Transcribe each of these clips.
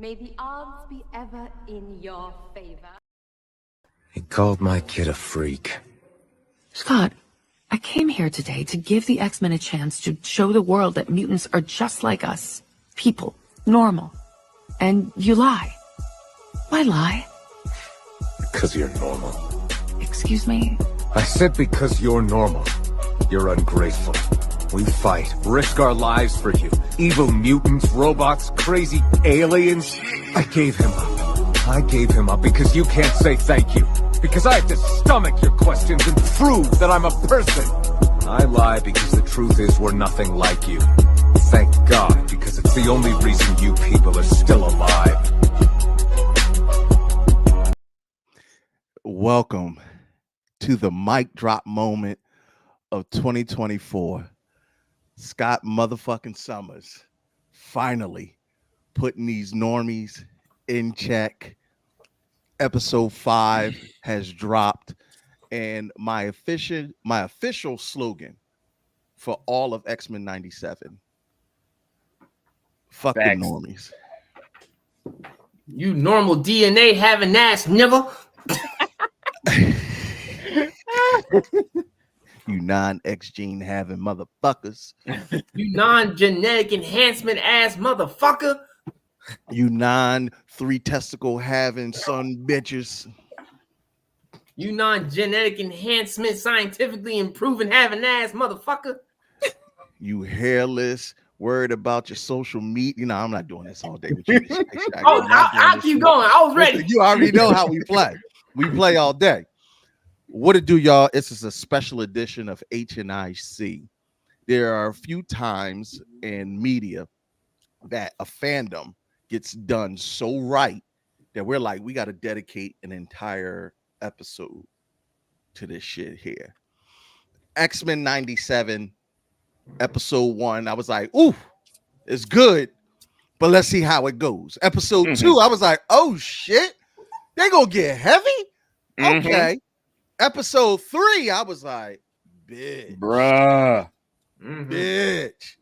May the odds be ever in your favor. He called my kid a freak. Scott, I came here today to give the X-Men a chance to show the world that mutants are just like us. People. Normal. And you lie. Why lie? Because you're normal. Excuse me? I said because you're normal. You're ungrateful. We fight, risk our lives for you. Evil mutants, robots, crazy aliens. I gave him up. I gave him up because you can't say thank you. Because I have to stomach your questions and prove that I'm a person. I lie because the truth is we're nothing like you. Thank God, because it's the only reason you people are still alive. Welcome to the mic drop moment of 2024. Scott motherfucking Summers finally putting these normies in check. Episode 5 has dropped, and my official slogan for all of Xmen 97: fuck the normies. You normal DNA having ass nigga. You non-X gene having motherfuckers. You non-genetic enhancement ass motherfucker. You non-3 testicle having son bitches. You non-genetic enhancement scientifically improving having ass motherfucker. You hairless, worried about your social media. You know, I'm not doing this all day with you. I'll keep going. I was ready. You already know how we play. We play all day. What it do, y'all? This is a special edition of Hnic. There are a few times in media that a fandom gets done so right that we're like, we got to dedicate an entire episode to this shit here. Xmen 97, episode 1, I was like, ooh, it's good, but let's see how it goes. Episode 2, I was like, oh shit, they gonna get heavy? Okay. Episode 3, I was like, bitch. Bruh. Bitch.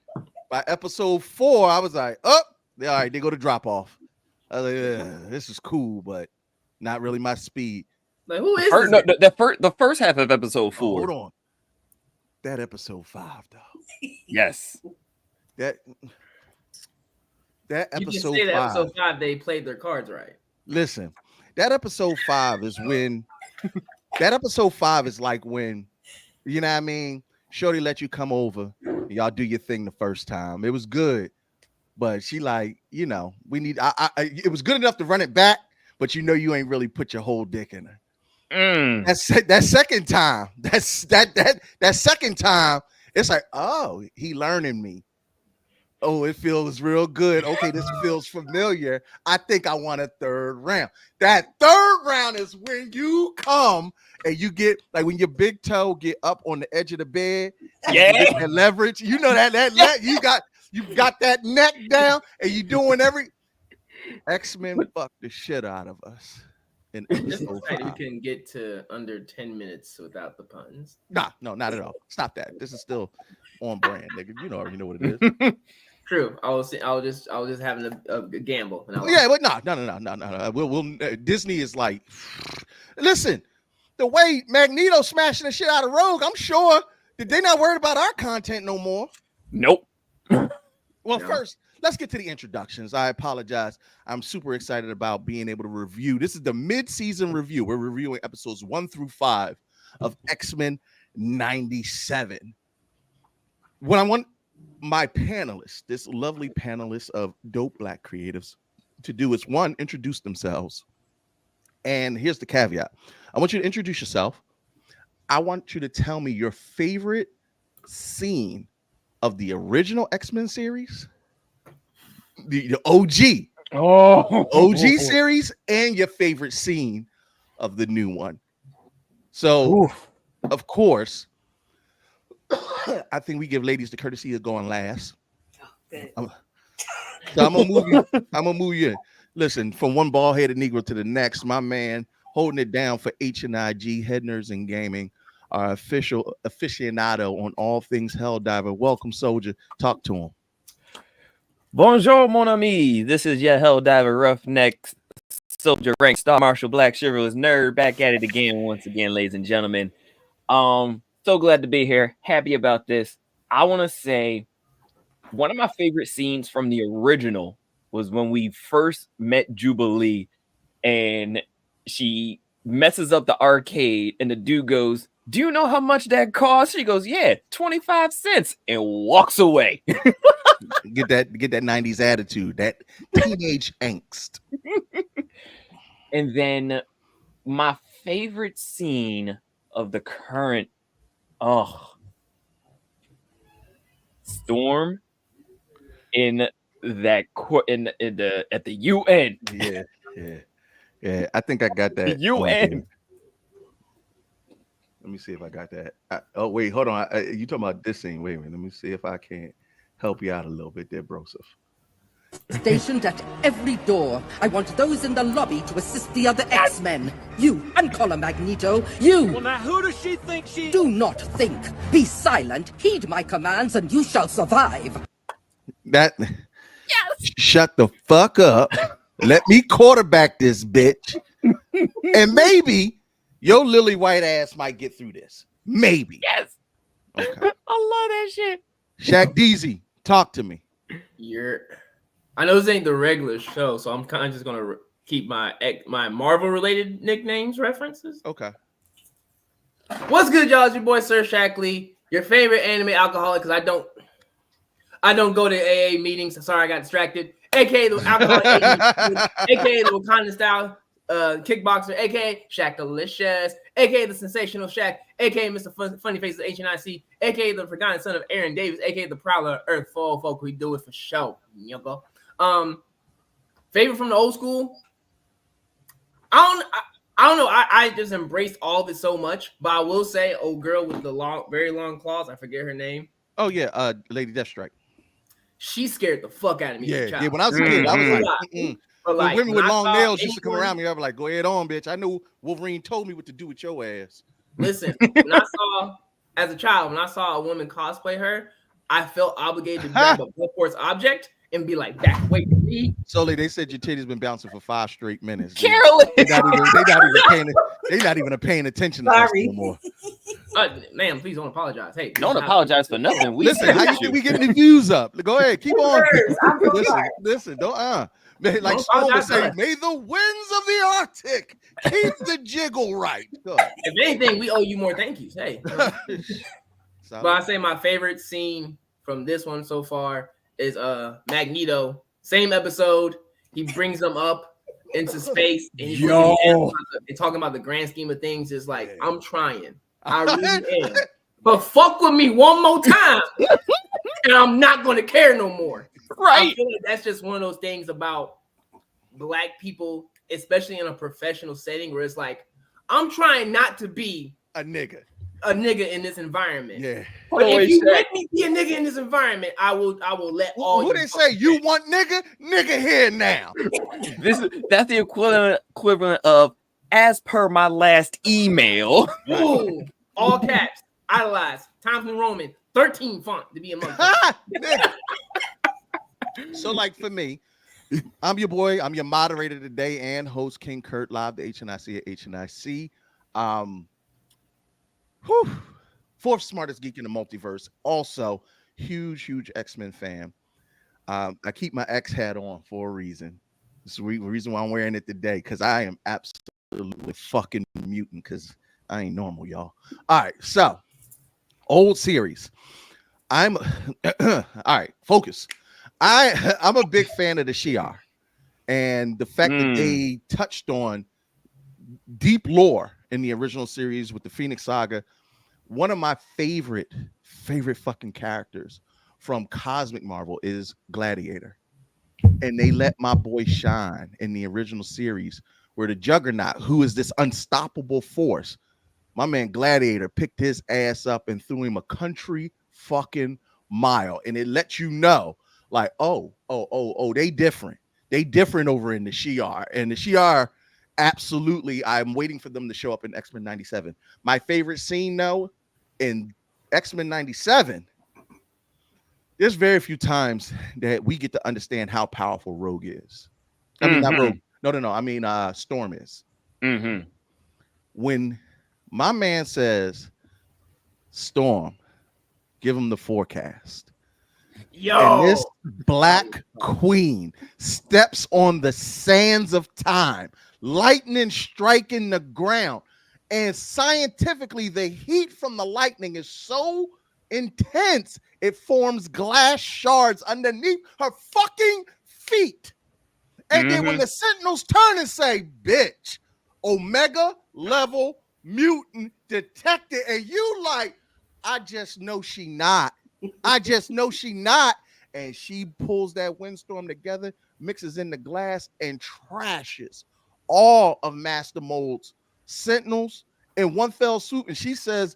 By episode 4, I was like, oh, all right, they go to drop off. I was like, yeah, this is cool, but not really my speed. Like, who is No, the first half of episode 4. Hold on. That episode 5, though. Yes. That episode you can say 5. That episode 5, they played their cards right. Listen, that episode 5 is when that episode 5 is like when, you know what I mean? Shorty let you come over. Y'all do your thing the first time. It was good. But she like, you know, we need, it was good enough to run it back, but you know, you ain't really put your whole dick in her. That second time, that second time, it's like, oh, he learning me. Oh, it feels real good. Okay, this feels familiar. I think I want a third round. That third round is when you come and you get, like, when your big toe get up on the edge of the bed. Yeah. And leverage. You know that you got that neck down and you doing every X-Men fuck the shit out of us. In episode 5. We can get to under 10 minutes without the puns. Nah, no, not at all. Stop that. This is still on brand, nigga. You know what it is. True. I was just having a gamble. Yeah, but no. We'll Disney is like, listen, the way Magneto smashing the shit out of Rogue, I'm sure that they're not worried about our content no more. Nope. Well, first, let's get to the introductions. I apologize. I'm super excited about being able to review. This is the mid-season review. We're reviewing episodes 1 through 5 of Xmen 97. What I want my panelists, this lovely panelist of dope black creatives, to do is, one, introduce themselves. And here's the caveat. I want you to introduce yourself. I want you to tell me your favorite scene of the original X-Men series, the OG. OG series, and your favorite scene of the new one. So, of course, I think we give ladies the courtesy of going last. I'm gonna move you in. Listen, from one bald-headed Negro to the next, my man holding it down for Hnic, Head Nerds and Gaming, our official aficionado on all things Helldiver. Welcome, soldier. Talk to him. Bonjour, mon ami. This is your Helldiver Roughneck Soldier Rank Star Marshal Black Chivalrous Nerd back at it again, once again, ladies and gentlemen. So glad to be here. Happy about this. I want to say one of my favorite scenes from the original was when we first met Jubilee and she messes up the arcade and the dude goes, "Do you know how much that costs?" She goes, "Yeah, 25 cents," and walks away. Get that 90s attitude, that teenage angst. And then my favorite scene of the current Storm in that at the UN. Yeah. I think I got that. The UN. Let me see if I got that. Oh wait, hold on. You talking about this scene? Wait a minute. Let me see if I can help you out a little bit there, Broseph. Stationed at every door. I want those in the lobby to assist the other X-Men. You, Uncolor Magneto, you! Well, now who does she think she... Do not think. Be silent. Heed my commands and you shall survive. That... Yes! Shut the fuck up. Let me quarterback this bitch. And maybe your lily white ass might get through this. Maybe. Yes. Okay. I love that shit. Shaq Deezy, talk to me. I know this ain't the regular show, so I'm kind of just gonna keep my Marvel related nicknames references. Okay. What's good, y'all? It's your boy Sir Shackley, your favorite anime alcoholic, because I don't go to AA meetings. Sorry, I got distracted. AKA the alcoholic, AKA the Wakanda style kickboxer, AKA Shaq Delicious, AKA the sensational Shaq, AKA Mr. Funny Face of Hnic, AKA the forgotten son of Aaron Davis, AKA the prowler of Earth. Folk, we do it for show. Yoko. Favorite from the old school. I don't know. I just embraced all of it so much, but I will say, old girl with the very long claws. I forget her name. Oh yeah, Lady Deathstrike. She scared the fuck out of me. Yeah. When I was a kid, I was like, But like, women with long nails used to come anyone, around me. I was like, "Go ahead on, bitch." I knew Wolverine told me what to do with your ass. Listen, when I saw as a child, when I saw a woman cosplay her, I felt obligated to grab a Bloodforce object and be like, "Back away from me." Solely, they said your titty's been bouncing for 5 straight minutes. Carolyn, They're not even paying attention to us anymore. Ma'am, please don't apologize. Hey, don't apologize for nothing. Listen, how you think we getting the views up? Go ahead, keep on. Listen, don't like Stone would say, "May the winds of the Arctic keep the jiggle right." If anything, we owe you more thank yous. Hey, but I say my favorite scene from this one so far is Magneto. Same episode, he brings them up into space and he's talking about the grand scheme of things. Is like, I'm trying, I really am, but fuck with me one more time, and I'm not gonna care no more. Right? I feel like that's just one of those things about Black people, especially in a professional setting, where it's like, I'm trying not to be a nigga in this envierment. Yeah. But if you let me be a nigga in this environment, I will let all. Who they say you want nigga? Nigga here now. That's the equivalent of as per my last email. Ooh, all caps, idolize, Times New Roman, 13 font to be a motherfucker. So like for me, I'm your boy. I'm your moderator today and host King Kurt, live the HNIC at HNIC. Fourth smartest geek in the multiverse. Also, huge X-Men fan. I keep my X hat on for a reason. This is the reason why I'm wearing it today, because I am absolutely fucking mutant, because I ain't normal, y'all. All right, so old series. All right, focus. I'm a big fan of the Shi'ar, and the fact that they touched on deep lore in the original series with the Phoenix Saga. One of my favorite fucking characters from Cosmic Marvel is Gladiator, and they let my boy shine in the original series, where the Juggernaut, who is this unstoppable force, my man Gladiator picked his ass up and threw him a country fucking mile, and it lets you know, like, oh, they different over in the Shi'ar, and the Shi'ar. Absolutely, I'm waiting for them to show up in X-Men 97. My favorite scene, though, in X-Men 97 there's very few times that we get to understand how powerful Rogue is. I mean, not Rogue. No. I mean, Storm is. Mm-hmm. When my man says, Storm, give him the forecast. And this black queen steps on the sands of time, lightning striking the ground. And scientifically, the heat from the lightning is so intense, it forms glass shards underneath her fucking feet. And then when the Sentinels turn and say, bitch, Omega level mutant detected, and you like, I just know she not. I just know she not. And she pulls that windstorm together, mixes in the glass, and trashes all of Master Mold's Sentinels in one fell swoop. And she says,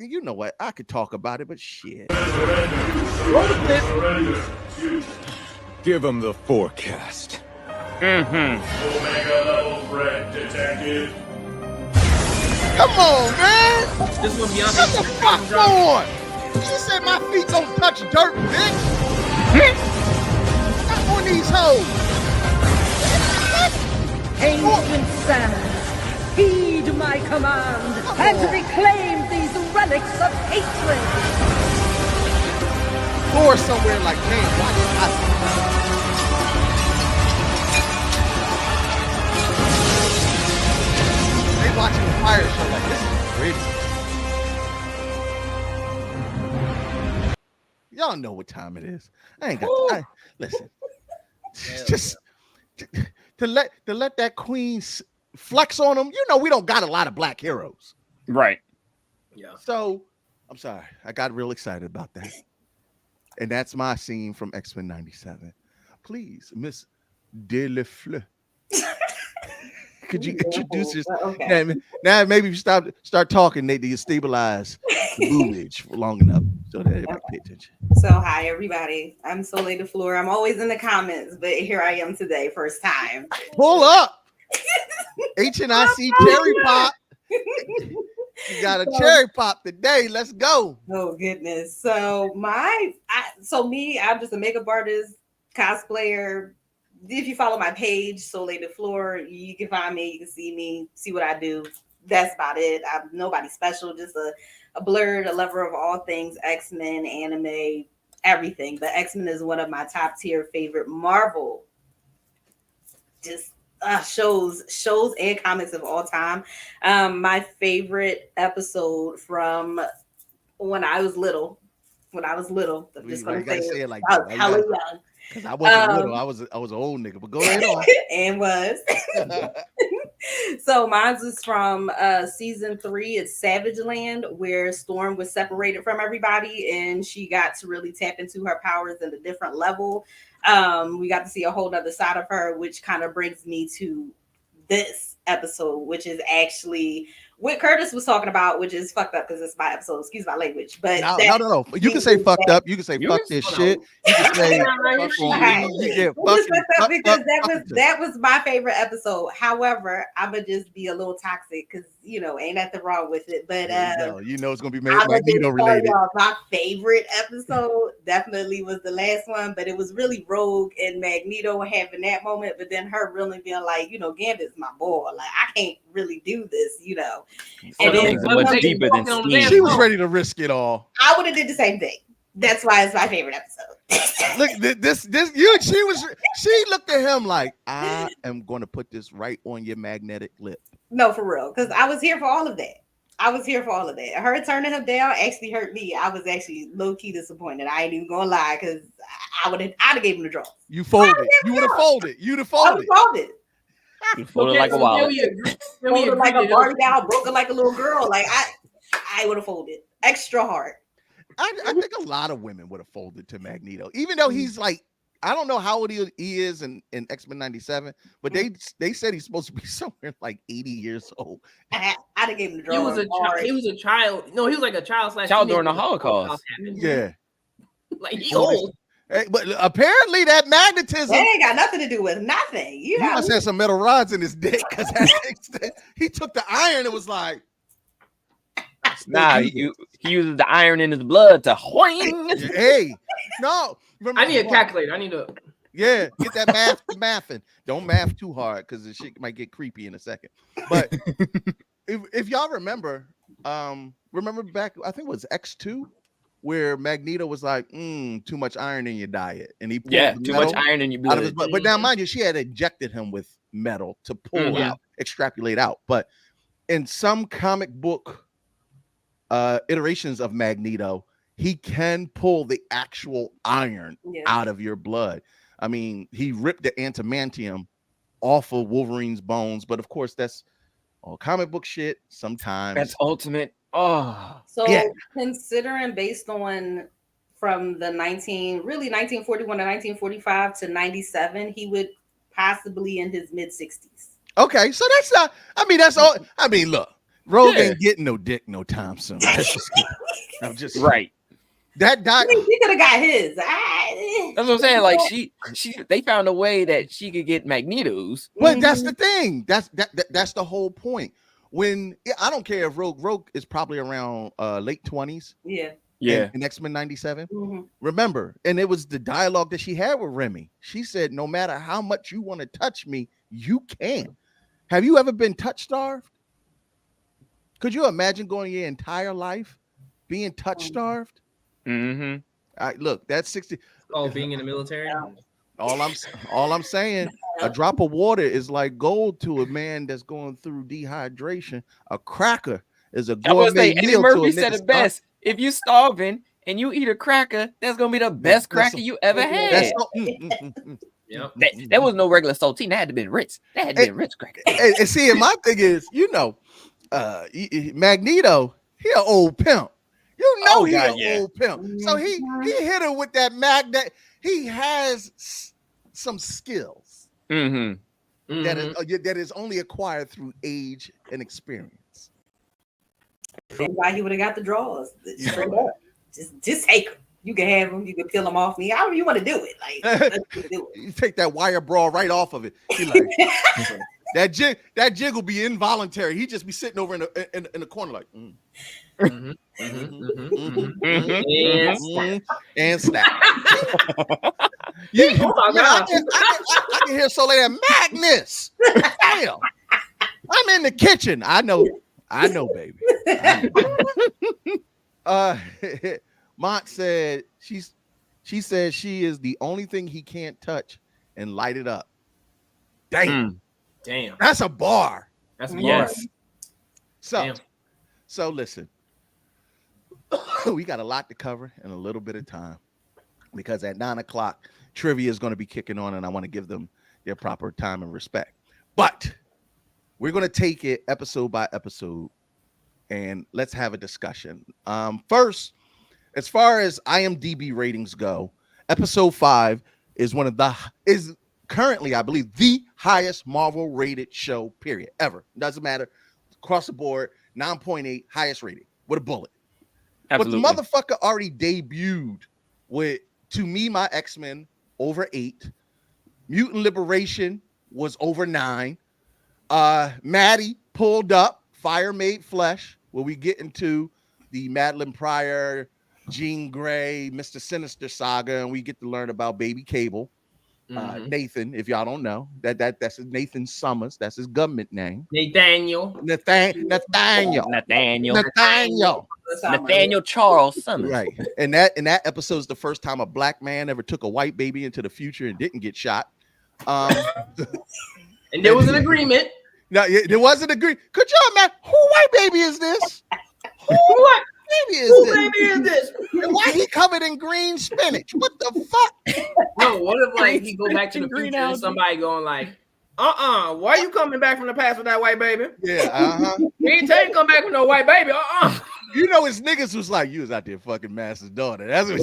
you know what? I could talk about it, but shit. Give him the forecast. Omega level threat detected. Come on, man. This one beyond Shut the fuck on. She said my feet don't touch dirt, bitch. Stop on these hoes. Ancient sands, heed my command and reclaim these relics of hatred. Or somewhere like, man, watch out. They watching the fire show like, this is crazy. Y'all know what time it is. I ain't got listen. Just to let that queen flex on them. You know, we don't got a lot of black heroes. Right. Yeah. So I'm sorry. I got real excited about that. And that's my scene from Xmen 97. Please, Miss Delefleur. Could you introduce yourself? Okay. Now maybe if you start talking, they destabilize the boobage for long enough so that everybody pay attention. So hi everybody. I'm Soleil de Fleur. I'm always in the comments, but here I am today, first time. Pull up. HNIC cherry pop. You got a cherry pop today. Let's go. Oh goodness. So I'm just a makeup artist, cosplayer. If you follow my page, Soleil de Fleur, you can find me, you can see me, see what I do. That's about it. I'm nobody special, just a blurred, a lover of all things X-Men, anime, everything. But X-Men is one of my top tier favorite Marvel just shows and comics of all time. My favorite episode from when I was little. I'm just gonna say it like I was hella young. Because I wasn't little, I was an old nigga. But go ahead on. And was. So mine was from season 3. It's Savage Land, where Storm was separated from everybody and she got to really tap into her powers at a different level. We got to see a whole other side of her, which kind of brings me to this episode, which is actually what Curtis was talking about, which is fucked up because it's my episode. Excuse my language, but no. You can say fucked up. You can say fuck this shit. You can say that was my favorite episode. However, I'ma just be a little toxic because ain't nothing wrong with it. But it's gonna be Magneto related. My favorite episode definitely was the last one, but it was really Rogue and Magneto having that moment. But then her really being like, Gambit's my boy. Like I can't really do this, And then much deeper than Steve. She was ready to risk it all. I would have did the same thing. That's why it's my favorite episode. Look, she looked at him like, I am going to put this right on your magnetic lip. No, for real, because I was here for all of that. Her turning him down actually hurt me. I was actually low key disappointed. I ain't even gonna lie, because I'd have gave him the draw. You folded. You would have folded. You'd have folded. You folded like a wallet. Folded like a Barbie doll, broken like a little girl. Like I would have folded extra hard. I think a lot of women would have folded to Magneto, even though he's like, I don't know how old he is in X-Men 97, but they said he's supposed to be somewhere like 80 years old. I'd have given him the draw. He was a child. No, he was like a child during the Holocaust. Yeah. Like he old. Hey, but apparently that magnetism that ain't got nothing to do with nothing. He must have some metal rods in his dick because he took the iron and was like, Nah, he uses the iron in his blood to whing. Hey, no. Remember, I need a calculator. I need to. Yeah, get that mathing. Don't math too hard because the shit might get creepy in a second. But if y'all remember back, I think it was X2, where Magneto was like, too much iron in your diet. And he pulled too much iron in your blood. out of his blood. But now, mind you, she had injected him with metal to pull out, extrapolate out. But in some comic book iterations of Magneto, he can pull the actual iron out of your blood. I mean, he ripped the adamantium off of Wolverine's bones, but of course, that's all comic book shit. Sometimes that's ultimate. Oh, so considering based on from the 1941 to 1945 to 97, he would possibly in his mid 60s. Okay, so that's not. I mean, that's all. I mean, look, Rogue ain't getting no dick no time soon. I'm just right. That he could have got his. That's what I'm saying. Like they found a way that she could get Magneto's. But that's the thing. That's the whole point. When I don't care if Rogue is probably around late 20s. Yeah. In X-Men 97. Remember, and it was the dialogue that she had with Remy. She said, "No matter how much you want to touch me, you can." Have you ever been touch starved? Could you imagine going your entire life being touch starved? Look, that's 60. Oh, being in the military. All I'm saying, a drop of water is like gold to a man that's going through dehydration. A cracker is a gourmet Eddie meal Murphy to a said it best. If you starving and you eat a cracker, that's gonna be the best cracker you ever had. That was no regular saltine. That had to be Ritz. That had to be a Ritz cracker. And see, and my thing is, Magneto, he an old pimp. You know he's an old pimp. So he hit her with that magnet. He has some skills that is only acquired through age and experience. Why he would have got the draws? Straight up. Just take them. You can have them. You can peel them off me. However you want to do it. Like do it. You take that wire bra right off of it. He like that jig will be involuntary. He just be sitting over in the corner like. And snap. I can hear Soleil Magnus. Damn. I'm in the kitchen. I know, baby. Mont said she said she is the only thing he can't touch and light it up. Damn. That's a bar. That's a bar. So listen. We got a lot to cover in a little bit of time because at 9:00 trivia is going to be kicking on and I want to give them their proper time and respect. But we're going to take it episode by episode and let's have a discussion. First, as far as IMDb ratings go, episode 5 is currently, I believe, the highest Marvel rated show period ever. Doesn't matter. Across the board, 9.8, highest rating with a bullet. Absolutely. But the motherfucker already debuted with, to me, my X-Men over 8. Mutant Liberation was over 9. Maddie pulled up Fire Made Flesh, where we get into the Madeline Pryor, Jean Grey, Mr. Sinister saga, and we get to learn about Baby Cable. Nathan, if y'all don't know, that's Nathan Summers. That's his government name. Nathaniel Charles Summers. Right. And that episode is the first time a black man ever took a white baby into the future and didn't get shot. And there was an agreement. No, there wasn't an agreement. Could you imagine who white baby is this? Who baby is this? Why he covered in green spinach? What the fuck? No, what if he go back to the future and somebody going like, why you coming back from the past with that white baby? Yeah, We ain't tell you to come back with no white baby. You know his niggas was like, you was out there fucking Master's daughter. That's what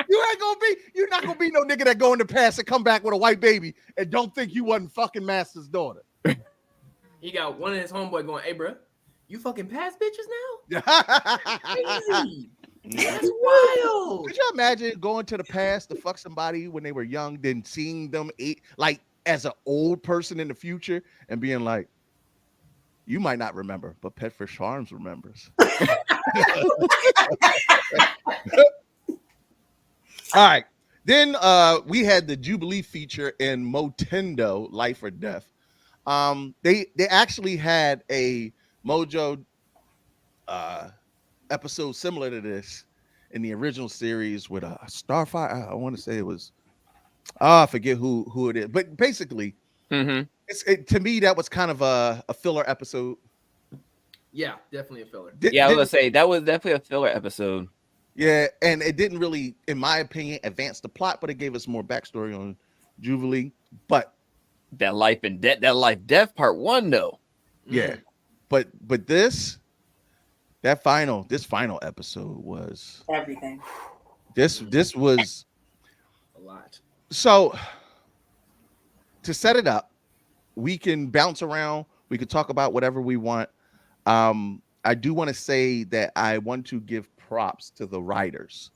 you're not gonna be no nigga that go in the past and come back with a white baby and don't think you wasn't fucking Master's daughter. He got one of his homeboy going, hey bro, you fucking past bitches now? Crazy. That's wild. Could you imagine going to the past to fuck somebody when they were young, then seeing them as an old person in the future and being like, You might not remember, but Petfish Farms remembers. All right. Then we had the Jubilee feature in Motendo, Life or Death. They actually had a Mojo episode similar to this in the original series with Starfire. I want to say it was I forget who it is, but basically, to me that was kind of a filler episode. Yeah, definitely a filler. I was gonna say that was definitely a filler episode. Yeah, and it didn't really, in my opinion, advance the plot, but it gave us more backstory on Jubilee. But that life death part 1 though. Yeah, but this final episode was everything. This was a lot. So to set it up, we can bounce around. We could talk about whatever we want. I do want to say that I want to give props to the writers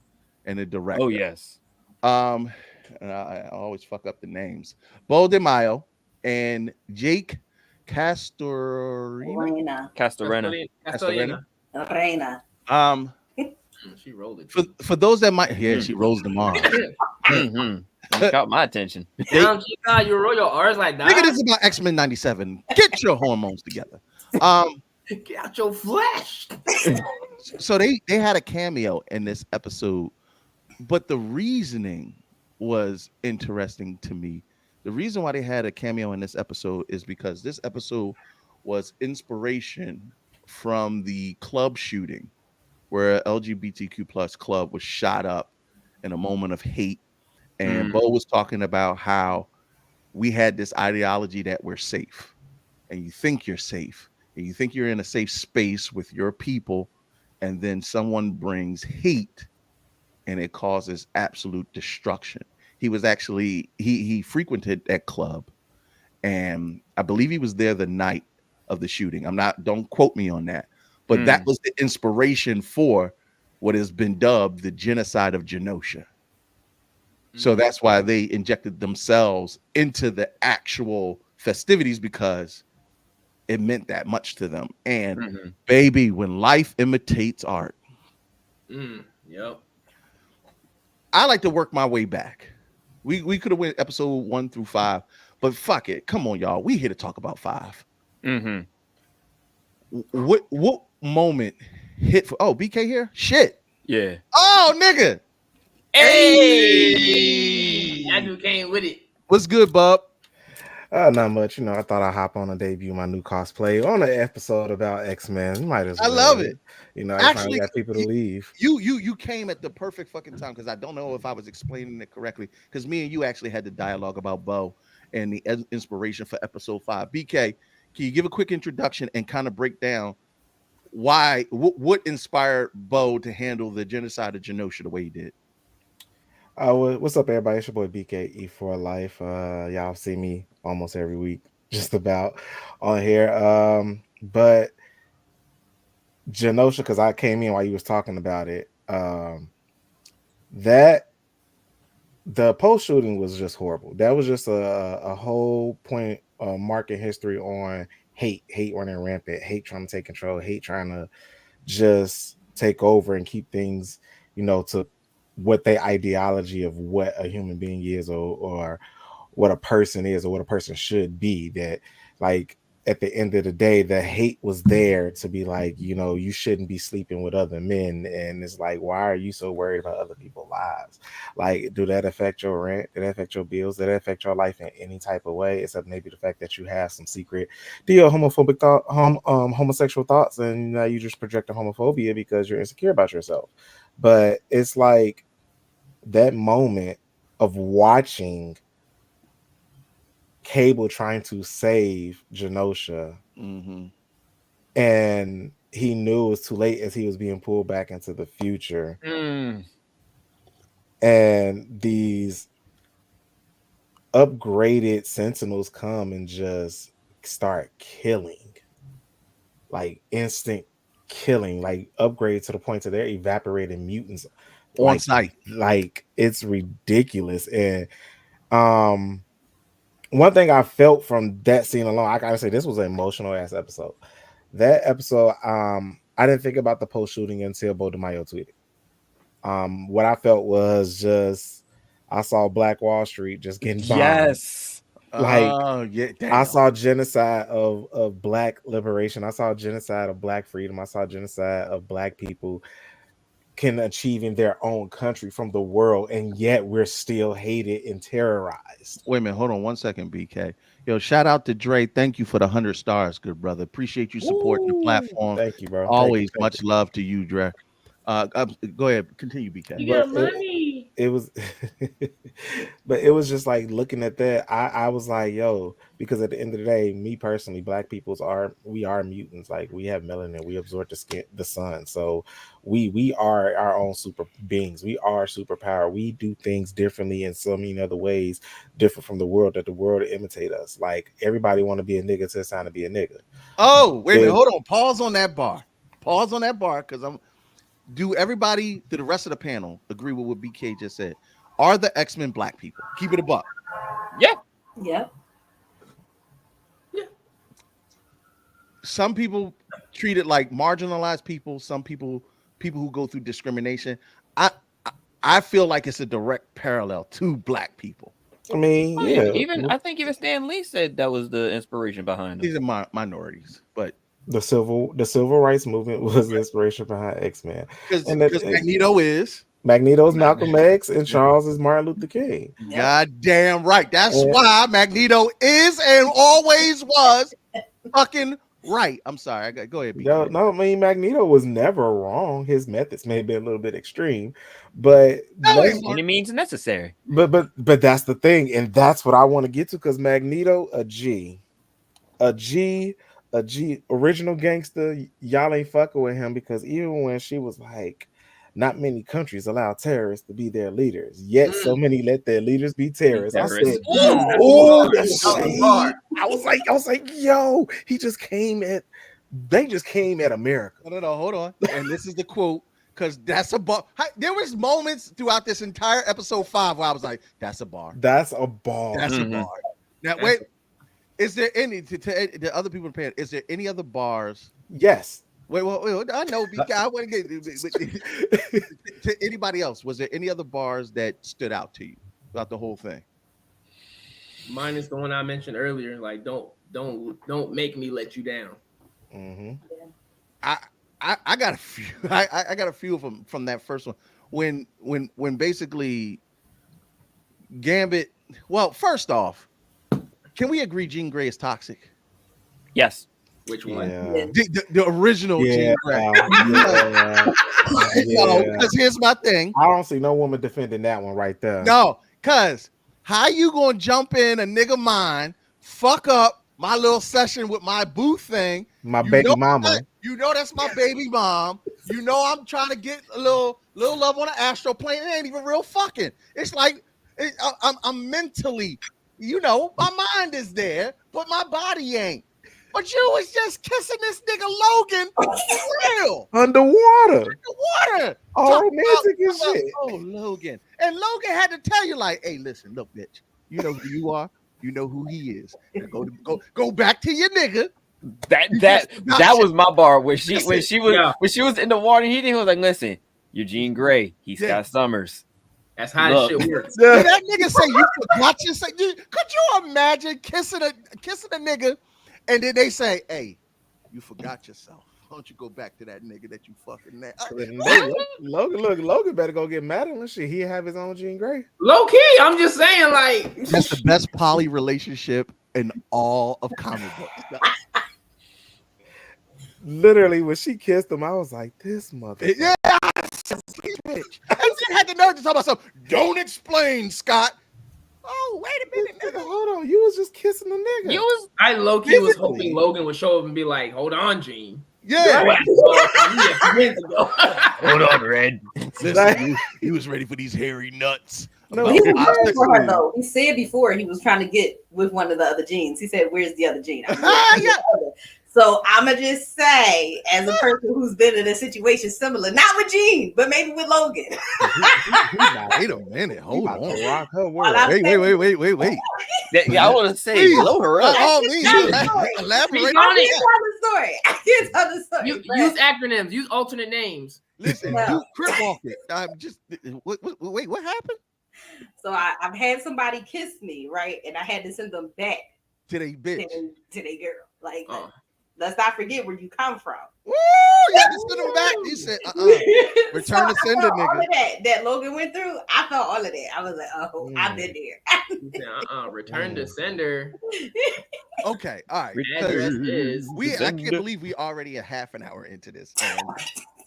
and the director. Oh yes. I always fuck up the names. Bo DeMaio and Jake Castorena. She rolled it. For those that might, she rolls them on. Caught my attention. You roll your R's like that. Nigga, this is about Xmen 97. Get your hormones together. Get out your flesh. So they had a cameo in this episode, but the reasoning was interesting to me. The reason why they had a cameo in this episode is because this episode was inspiration from the club shooting where LGBTQ plus club was shot up in a moment of hate. And Bo was talking about how we had this ideology that we're safe, and you think you're safe, and you think you're in a safe space with your people, and then someone brings hate and it causes absolute destruction. He was actually, he frequented that club, and I believe he was there the night of the shooting. Don't quote me on that, but that was the inspiration for what has been dubbed the genocide of Genosha. So that's why they injected themselves into the actual festivities, because it meant that much to them. And baby, when life imitates art, yep. I like to work my way back. We could have went episode 1 through 5, but fuck it. Come on, y'all. We here to talk about 5. What moment hit for BK here? Shit. Yeah. Oh, nigga. Hey, I knew came with it. What's good, Bub? Not much. I thought I'd hop on and debut my new cosplay on an episode about Xmen. Might as well. I love it. I finally got people to leave. You came at the perfect fucking time, because I don't know if I was explaining it correctly, because me and you actually had the dialogue about Bo and the inspiration for episode 5. BK, can you give a quick introduction and kind of break down what inspired Bo to handle the genocide of Genosha the way he did? What's up, everybody? It's your boy BK E4 Life. Y'all see me almost every week, just about on here. But Genosha, because I came in while you was talking about it. That the post shooting was just horrible. That was just a whole point, mark in history on hate running rampant, hate trying to take control, hate trying to just take over and keep things, to what the ideology of what a human being is, or what a person is, or what a person should be. That, like, at the end of the day, the hate was there to be like, you shouldn't be sleeping with other men. And it's like, why are you so worried about other people's lives? Like, do that affect your rent? Did that affect your bills? Did that affect your life in any type of way? Except maybe the fact that you have some secret homophobic homosexual thoughts, and you just project a homophobia because you're insecure about yourself. But it's like that moment of watching Cable trying to save Genosha, and he knew it was too late as he was being pulled back into the future. And these upgraded Sentinels come and just start killing, like instant killing, like upgrade to the point that they're evaporating mutants on site. Like, it's ridiculous. And one thing I felt from that scene alone, I gotta say this was an emotional ass episode. That episode, I didn't think about the post shooting until Bo DeMaio tweeted. What I felt was just I saw Black Wall Street just getting bombed. Yes. Like yeah, I saw genocide of Black liberation. I saw genocide of Black freedom. I saw genocide of Black people can achieving their own country from the world, and yet we're still hated and terrorized. Wait a minute, hold on 1 second, BK. Yo, shout out to Dre. Thank you for the 100 stars, good brother. Appreciate you supporting the platform. Thank you, bro. Always Thank much love to you, Dre. Go ahead, continue, BK. You got money. It was, but it was just like looking at that. I was like, yo, because at the end of the day, me personally, Black peoples we are mutants. Like we have melanin, we absorb the sun, so we are our own super beings. We are superpower. We do things differently in so many other ways, different from the world that the world imitate us. Like everybody want to be a nigga to sign to be a nigga. Oh, wait a minute, hold on. Pause on that bar, because do everybody, do the rest of the panel agree with what BK just said? Are the X-Men Black people? Keep it a buck. Yeah. Yep. Some people treat it like marginalized people. Some people who go through discrimination. I feel like it's a direct parallel to Black people. I mean, I think even Stan Lee said that was the inspiration behind them. These are minorities, but the civil rights movement was the inspiration behind X-Men. Because Magneto's Malcolm X and Charles is Martin Luther King. God damn right. That's why Magneto is and always was fucking right. I'm sorry. Go ahead. No, I mean Magneto was never wrong. His methods may be a little bit extreme, but any means necessary. But that's the thing, and that's what I want to get to, because Magneto, a G, original gangster. Y'all ain't fucking with him, because even when she was like, not many countries allow terrorists to be their leaders, yet so many let their leaders be terrorists. I said, "Oh, the shade." I was like, yo, they just came at America. No, hold on. And this is the quote, because that's a bar. There was moments throughout this entire episode 5 where I was like, that's a bar. That's a bar. That's a bar. Now, wait. Is there any to the other people in the panel? Is there any other bars? Yes. Wait, I know. I want to get to anybody else. Was there any other bars that stood out to you throughout the whole thing? Minus the one I mentioned earlier. Like, don't make me let you down. Mm-hmm. I got a few. I got a few from that first one. When basically Gambit. Well, first off, can we agree Jean Grey is toxic? Yes. Which one? Yeah. The original Jean Grey. No, because here's my thing. I don't see no woman defending that one right there. No, because how you gonna jump in a nigga mind, fuck up my little session with my boo thing? My baby mama. You know that's my baby mom. You know I'm trying to get a little love on an astral plane. It ain't even real fucking. It's like I'm mentally, my mind is there, but my body ain't. But you was just kissing this nigga Logan for real. Underwater. All romantic as shit. Oh, Logan. And Logan had to tell you, like, hey, listen, look, bitch. You know who you are. You know who he is. Now go back to your nigga. That was my bar when she was in the water. He was like, listen, you're Jean Grey. He's Scott Summers. That's how this shit works. Did that nigga say you forgot yourself? Could you imagine kissing a nigga? And then they say, hey, you forgot yourself. Why don't you go back to that nigga that you fucking met? Logan better go get Madeline. Shit, he have his own Jean Grey. Low key, I'm just saying, like, that's the best poly relationship in all of comic books. Literally, when she kissed him, I was like, this mother. Yeah, bitch. And then had the nerve to talk about something. Don't explain, Scott. Oh, wait a minute, nigga. Hold on. You was just kissing the nigga. I low-key was hoping Logan would show up and be like, hold on, Gene. Yeah. Hold on, Red. Listen, he was ready for these hairy nuts. No, he was ready for her, though. He said before he was trying to get with one of the other Genes. He said, where's the other Gene? So I'ma just say, as a person who's been in a situation similar, not with Gene, but maybe with Logan. Wait a minute. Hold on. Rock her While world. I'm Wait. Yeah, I want to say, Please, blow her by up. all means, Speak elaborate. on I it. can't tell the story. I can't tell the story. but- Use acronyms. Use alternate names. Listen, No. you crip walk it. I'm just wait, what happened? So I've had somebody kiss me, right? And I had to send them back To they bitch. to their girl. Like, Oh. let's not forget where you come from. Woo! You had to send them back. You said, return to I sender, felt all nigga. of that Logan went through. I felt all of that. I was like, oh, I've been there. Return to sender. Okay, all right. Address is. I can't believe we already a half an hour into this. All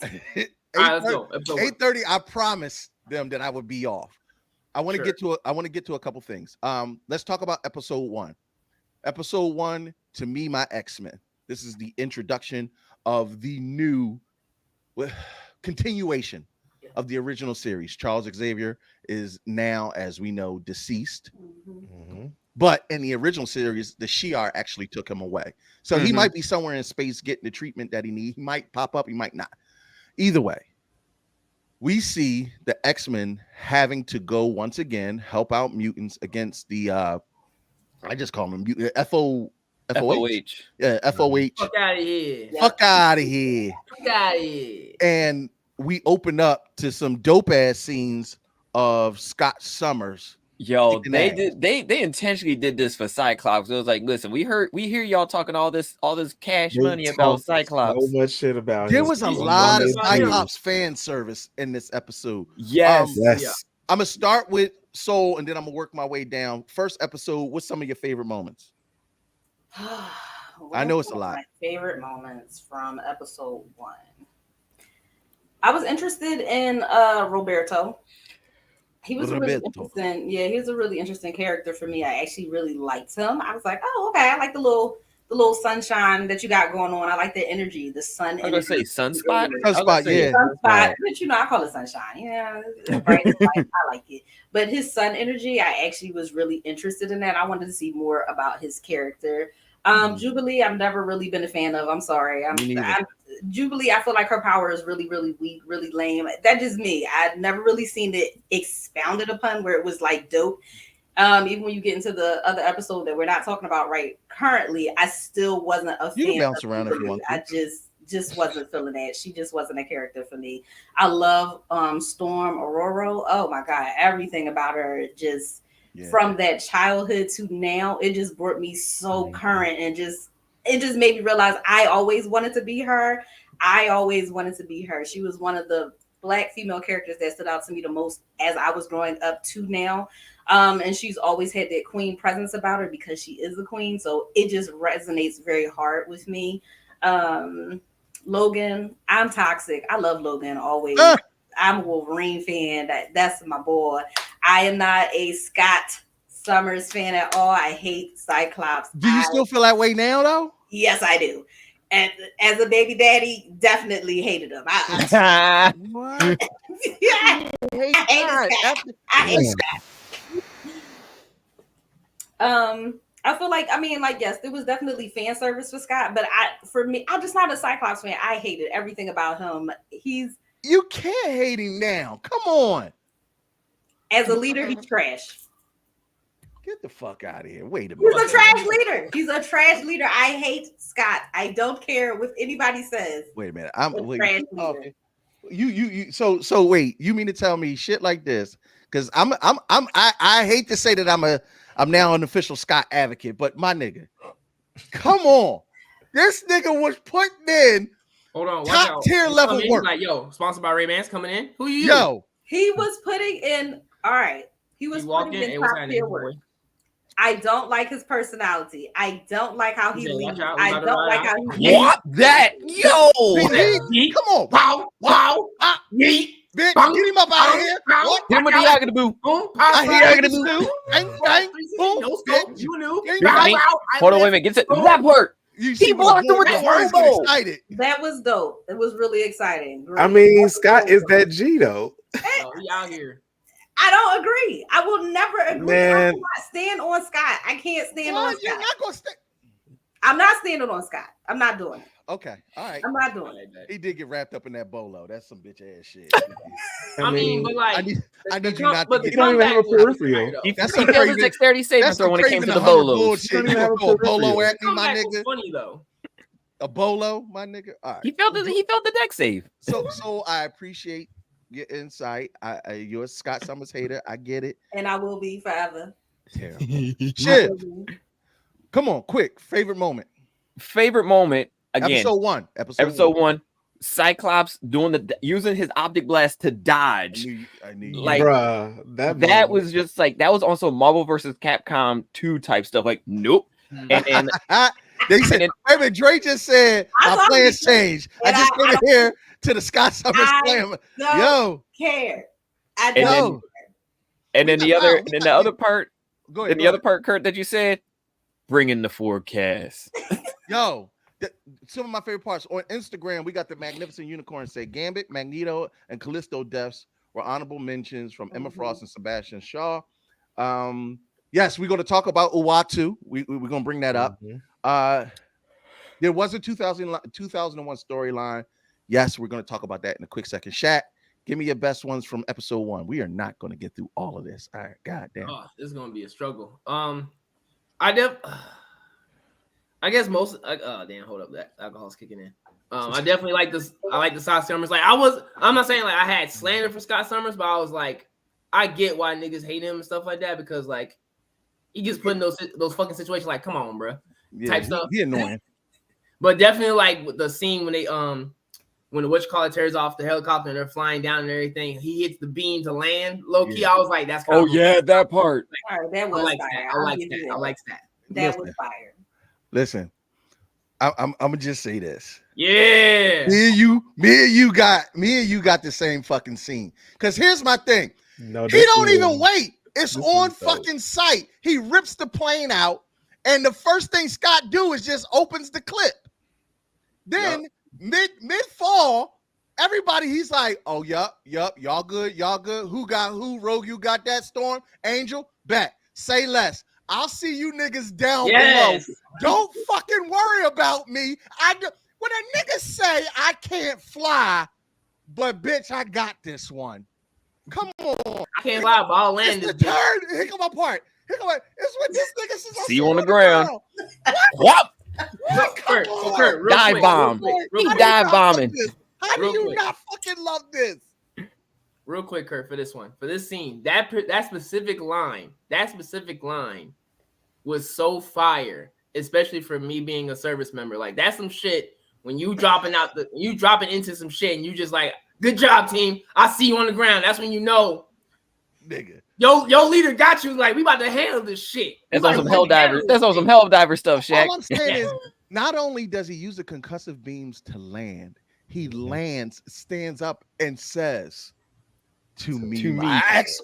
right, let's go. 8:30. I promised them that I would be off. I want to get to a couple things. Let's talk about episode 1. Episode 1, to me, my Xmen. This is the introduction of the new continuation of the original series. Charles Xavier is now, as we know, deceased. Mm-hmm. But in the original series, the Shi'ar actually took him away. So he might be somewhere in space getting the treatment that he needs. He might pop up, he might not. Either way, we see the Xmen having to go once again help out mutants against the I just call them mutant FOH. Yeah, FOH. Fuck out of here. Fuck out of here. Fuck out of here. And we open up to some dope ass scenes of Scott Summers. Yo, they intentionally did this for Cyclops. It was like, listen, we hear y'all talking all this cash money about Cyclops. So much shit about There his was a team. lot of Cyclops fan service in this episode. Yes. I'm gonna start with Soul and then I'm gonna work my way down. First episode, what's some of your favorite moments? I know it's a lot. My favorite moments from episode 1. I was interested in Roberto. He was a really interesting, he was a really interesting character for me. I actually really liked him. I was like, oh, okay, I like the little sunshine that you got going on. I like the energy, the sun. I'm gonna say sunspot. Sunspot, yeah. Sunspot, but I call it sunshine. Yeah, bright light, I like it. But his sun energy, I actually was really interested in that. I wanted to see more about his character. Jubilee, I've never really been a fan of. I'm sorry. Jubilee, I feel like her power is really, really weak, really lame. That's just me. I've never really seen it expounded upon where it was like dope. Even when you get into the other episode that we're not talking about right currently, I still wasn't a fan. You can bounce around if you want to. I just wasn't feeling that. She just wasn't a character for me. I love Storm Aurora. Oh my God, everything about her just from that childhood to now, it just brought me so current and it just made me realize I always wanted to be her. She was one of the Black female characters that stood out to me the most as I was growing up to now. And she's always had that queen presence about her because she is a queen. So it just resonates very hard with me. Logan, I'm toxic. I love Logan always. I'm a Wolverine fan. That's my boy. I am not a Scott Summers fan at all. I hate Cyclops. Do you still feel that way now, though? Yes, I do. And as a baby daddy, definitely hated him. What? I hate Scott. I feel like, yes, there was definitely fan service for Scott, but for me, I'm just not a Cyclops fan. I hated everything about him. You can't hate him now. Come on. As a leader, he's trash. Get the fuck out of here. Wait a minute. He's a trash leader. He's a trash leader. I hate Scott. I don't care what anybody says. Wait a minute. Okay. So wait, you mean to tell me shit like this? Because I hate to say that I'm now an official Scott advocate, but my nigga, come on. This nigga was putting in top tier level work. Like, yo, sponsored by Ray-Bans coming in. Who you? Yo. He was putting in, all right. He was putting in top tier work. I don't like his personality. I don't like how he leads. I don't like how he What that? Yo! Come on. Wow. Yeet. Get him up out of here. What? Hit him with the Yagaboo. I hear Yagaboo. Hold on, wait a minute. Get to that part. He blocked him with the elbow. That was dope. It was really exciting. I mean, Scott is that G though. Oh, he out here. I don't agree. I will never agree. Man. I will not stand on Scott. I can't stand on Scott. You're not gonna stay. I'm not standing on Scott. I'm not doing it. Okay, all right. I'm not doing it. He did get wrapped up in that bolo. That's some bitch ass shit. I mean, but like, I need you come- not to but the get. You don't even have a comeback was peripheral. fire, though. He That's he some failed his Craven- dexterity saving That's throw some when it came to Craven the the Hunter bolos. bullshit. don't You even have gonna a throw a bolo peripheral. at me, my Comeback was nigga? funny though. A bolo, my nigga. All right. He felt the deck save. So I appreciate your insight. You're a Scott Summers hater. I get it. And I will be forever. Terrible. I Shit. will be. Come on, quick. Favorite moment. Favorite moment again. Episode 1. Cyclops using his optic blast to dodge. I knew Like, bruh, that was just like that was also Marvel versus Capcom 2 type stuff. Like, nope. And they said, wait a minute, Dre just said our plans changed. I just put it here to the Scott Summers plan. Yo, care. I and don't. then the other part, Go ahead. and the other part, Kurt, that you said, bring in the forecast. Yo, some of my favorite parts on Instagram, we got the Magnificent Unicorn say Gambit, Magneto, and Callisto deaths were honorable mentions from Emma Frost and Sebastian Shaw. Yes, we're going to talk about Uatu. We're going to bring that up. There was a 2001 storyline. Yes, we're going to talk about that in a quick second. Shaq, give me your best ones from episode 1. We are not going to get through all of this. All right, goddamn. Oh, this is going to be a struggle. I guess most. Damn, hold up, that alcohol's kicking in. I definitely like this. I like the Scott Summers. Like I'm not saying like I had slander for Scott Summers, but I was like, I get why niggas hate him and stuff like that because like he gets put in those fucking situations. Like, come on, bro, type stuff. He annoying. But definitely like with the scene when they when the witchcaller tears off the helicopter and they're flying down and everything, he hits the beam to land. Low key, I was like, that's kind of that part. All right, that was fire. I like that. That was fire. Listen, I'm gonna just say this. Yeah. Me and you got the same fucking scene. Cause here's my thing. No, He don't even wait. It's on fucking sight. He rips the plane out, and the first thing Scott do is just opens the clip. Then mid fall, everybody he's like, oh yup, y'all good. Who got who? Rogue, you got that? Storm, Angel, bet. Say less. I'll see you niggas down below. Don't fucking worry about me. When a nigga say I can't fly, but bitch, I got this one. Come on. I can't lie, ball land It's the turn. Here come my part. It's what this nigga says. See you on the ground. What? Kurt, dive bomb. He dive bombing. How do you not fucking love this? Real quick, Kurt, for this one, for this scene, that specific line was so fire, especially for me being a service member. Like that's some shit when you dropping into some shit and you just like, good job, team. I see you on the ground. That's when you know, nigga. Your leader got you. Like we about to handle this shit. That's on some hell divers. That's on some hell diver stuff, Shaq. All I'm saying is, not only does he use the concussive beams to land, he lands, stands up, and says, "To me, my ex."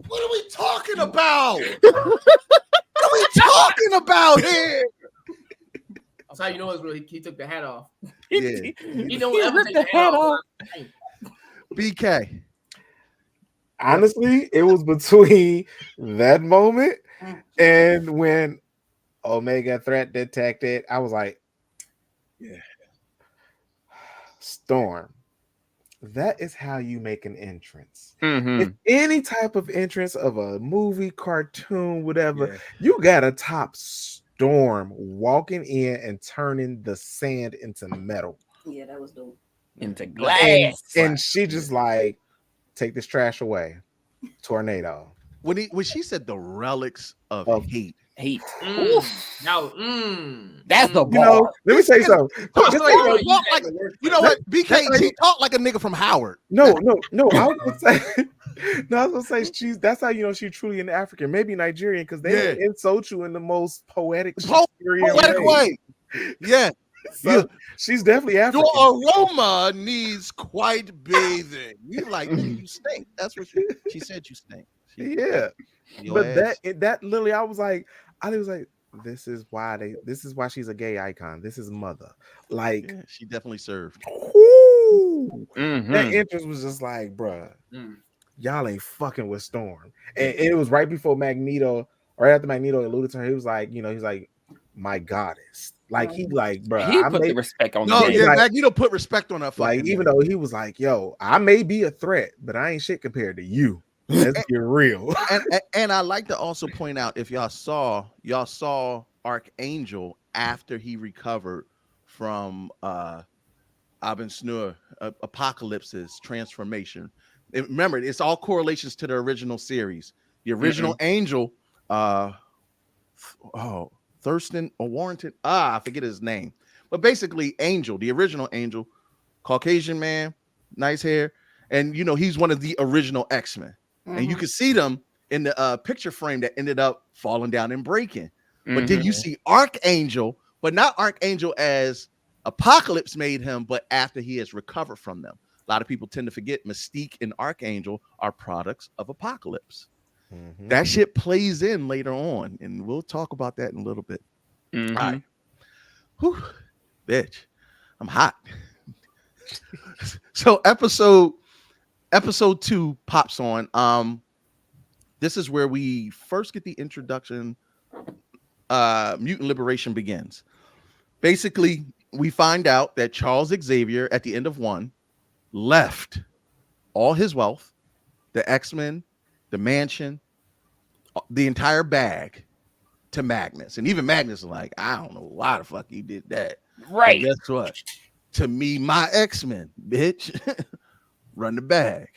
What are we talking about? What are we talking about here? That's how you know it's real. He took the hat off. Yeah. He don't ever take the hat off. BK. Honestly, it was between that moment and when Omega threat detected. I was like, yeah. Storm. That is how you make an entrance. If any type of entrance of a movie, cartoon, whatever, you got a top Storm walking in and turning the sand into metal. Yeah, that was dope. Into glass. And she just like, take this trash away. Tornado. When she said the relics of hate. Hate. That's the bar. Let me say something. You know what? BK, he talked like a nigga from Howard. No. I was gonna say that's how you know she's truly an African, maybe Nigerian, because they insult you in the most poetic way. Yeah. So she's definitely African. Your aroma needs quite bathing. You like you stink. That's what she said. You stink. But that literally, I was like, this is why she's a gay icon. This is mother. Like she definitely served. That entrance was just like, bruh, y'all ain't fucking with Storm. And it was right before Magneto right after Magneto alluded to her, he was like, he's like, my goddess. Like he like, bro, He put the respect on No, the yeah, name. Magneto put respect on her fucking like, even name. though he was like, yo, I may be a threat, but I ain't shit compared to you. Let's get real. and I like to also point out, if y'all saw Archangel after he recovered from Abin Snur Apocalypse's transformation. Remember, it's all correlations to the original series. The original Angel, Thurston or Warrington, I forget his name, but basically Angel, the original Angel, Caucasian man, nice hair, and he's one of the original X-Men. And you can see them in the picture frame that ended up falling down and breaking. But then you see Archangel, but not Archangel as Apocalypse made him, but after he has recovered from them. A lot of people tend to forget Mystique and Archangel are products of Apocalypse. That shit plays in later on, and we'll talk about that in a little bit. All right. Whew, bitch, I'm hot. So episode 2 pops on. This is where we first get the introduction. Mutant Liberation begins. Basically, we find out that Charles Xavier at the end of 1 left all his wealth, the X-Men, the mansion, the entire bag to Magnus. And even Magnus is like, I don't know why the fuck he did that. Right. But guess what? To me, my X-Men, bitch, run the bag.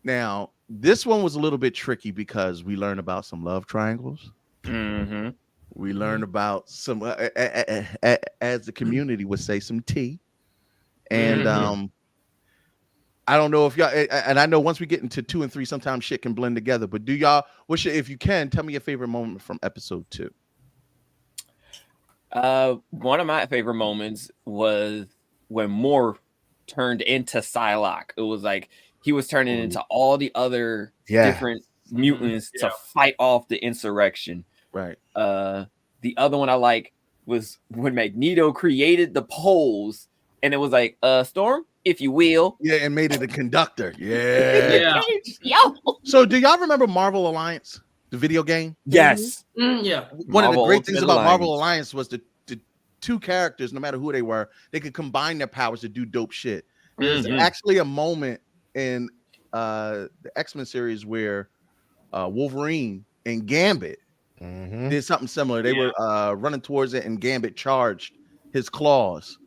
Now, this one was a little bit tricky because we learned about some love triangles. We learned about some, as the community would say, some tea. And I don't know if y'all, and I know once we get into 2 and 3, sometimes shit can blend together. But do y'all, if you can, tell me your favorite moment from episode 2. One of my favorite moments was when Moore turned into Psylocke. It was like he was turning into all the other different mutants to fight off the insurrection. Right. The other one I like was when Magneto created the poles, and it was like, Storm, if you will. Yeah, and made it a conductor. Yeah. Yo. So do y'all remember Marvel Alliance, the video game? Yes. Yeah. One of the great things about Marvel Alliance. Alliance was the 2 characters, no matter who they were, they could combine their powers to do dope shit. There's actually a moment in the X-Men series where Wolverine and Gambit did something similar. They were running towards it, and Gambit charged his claws.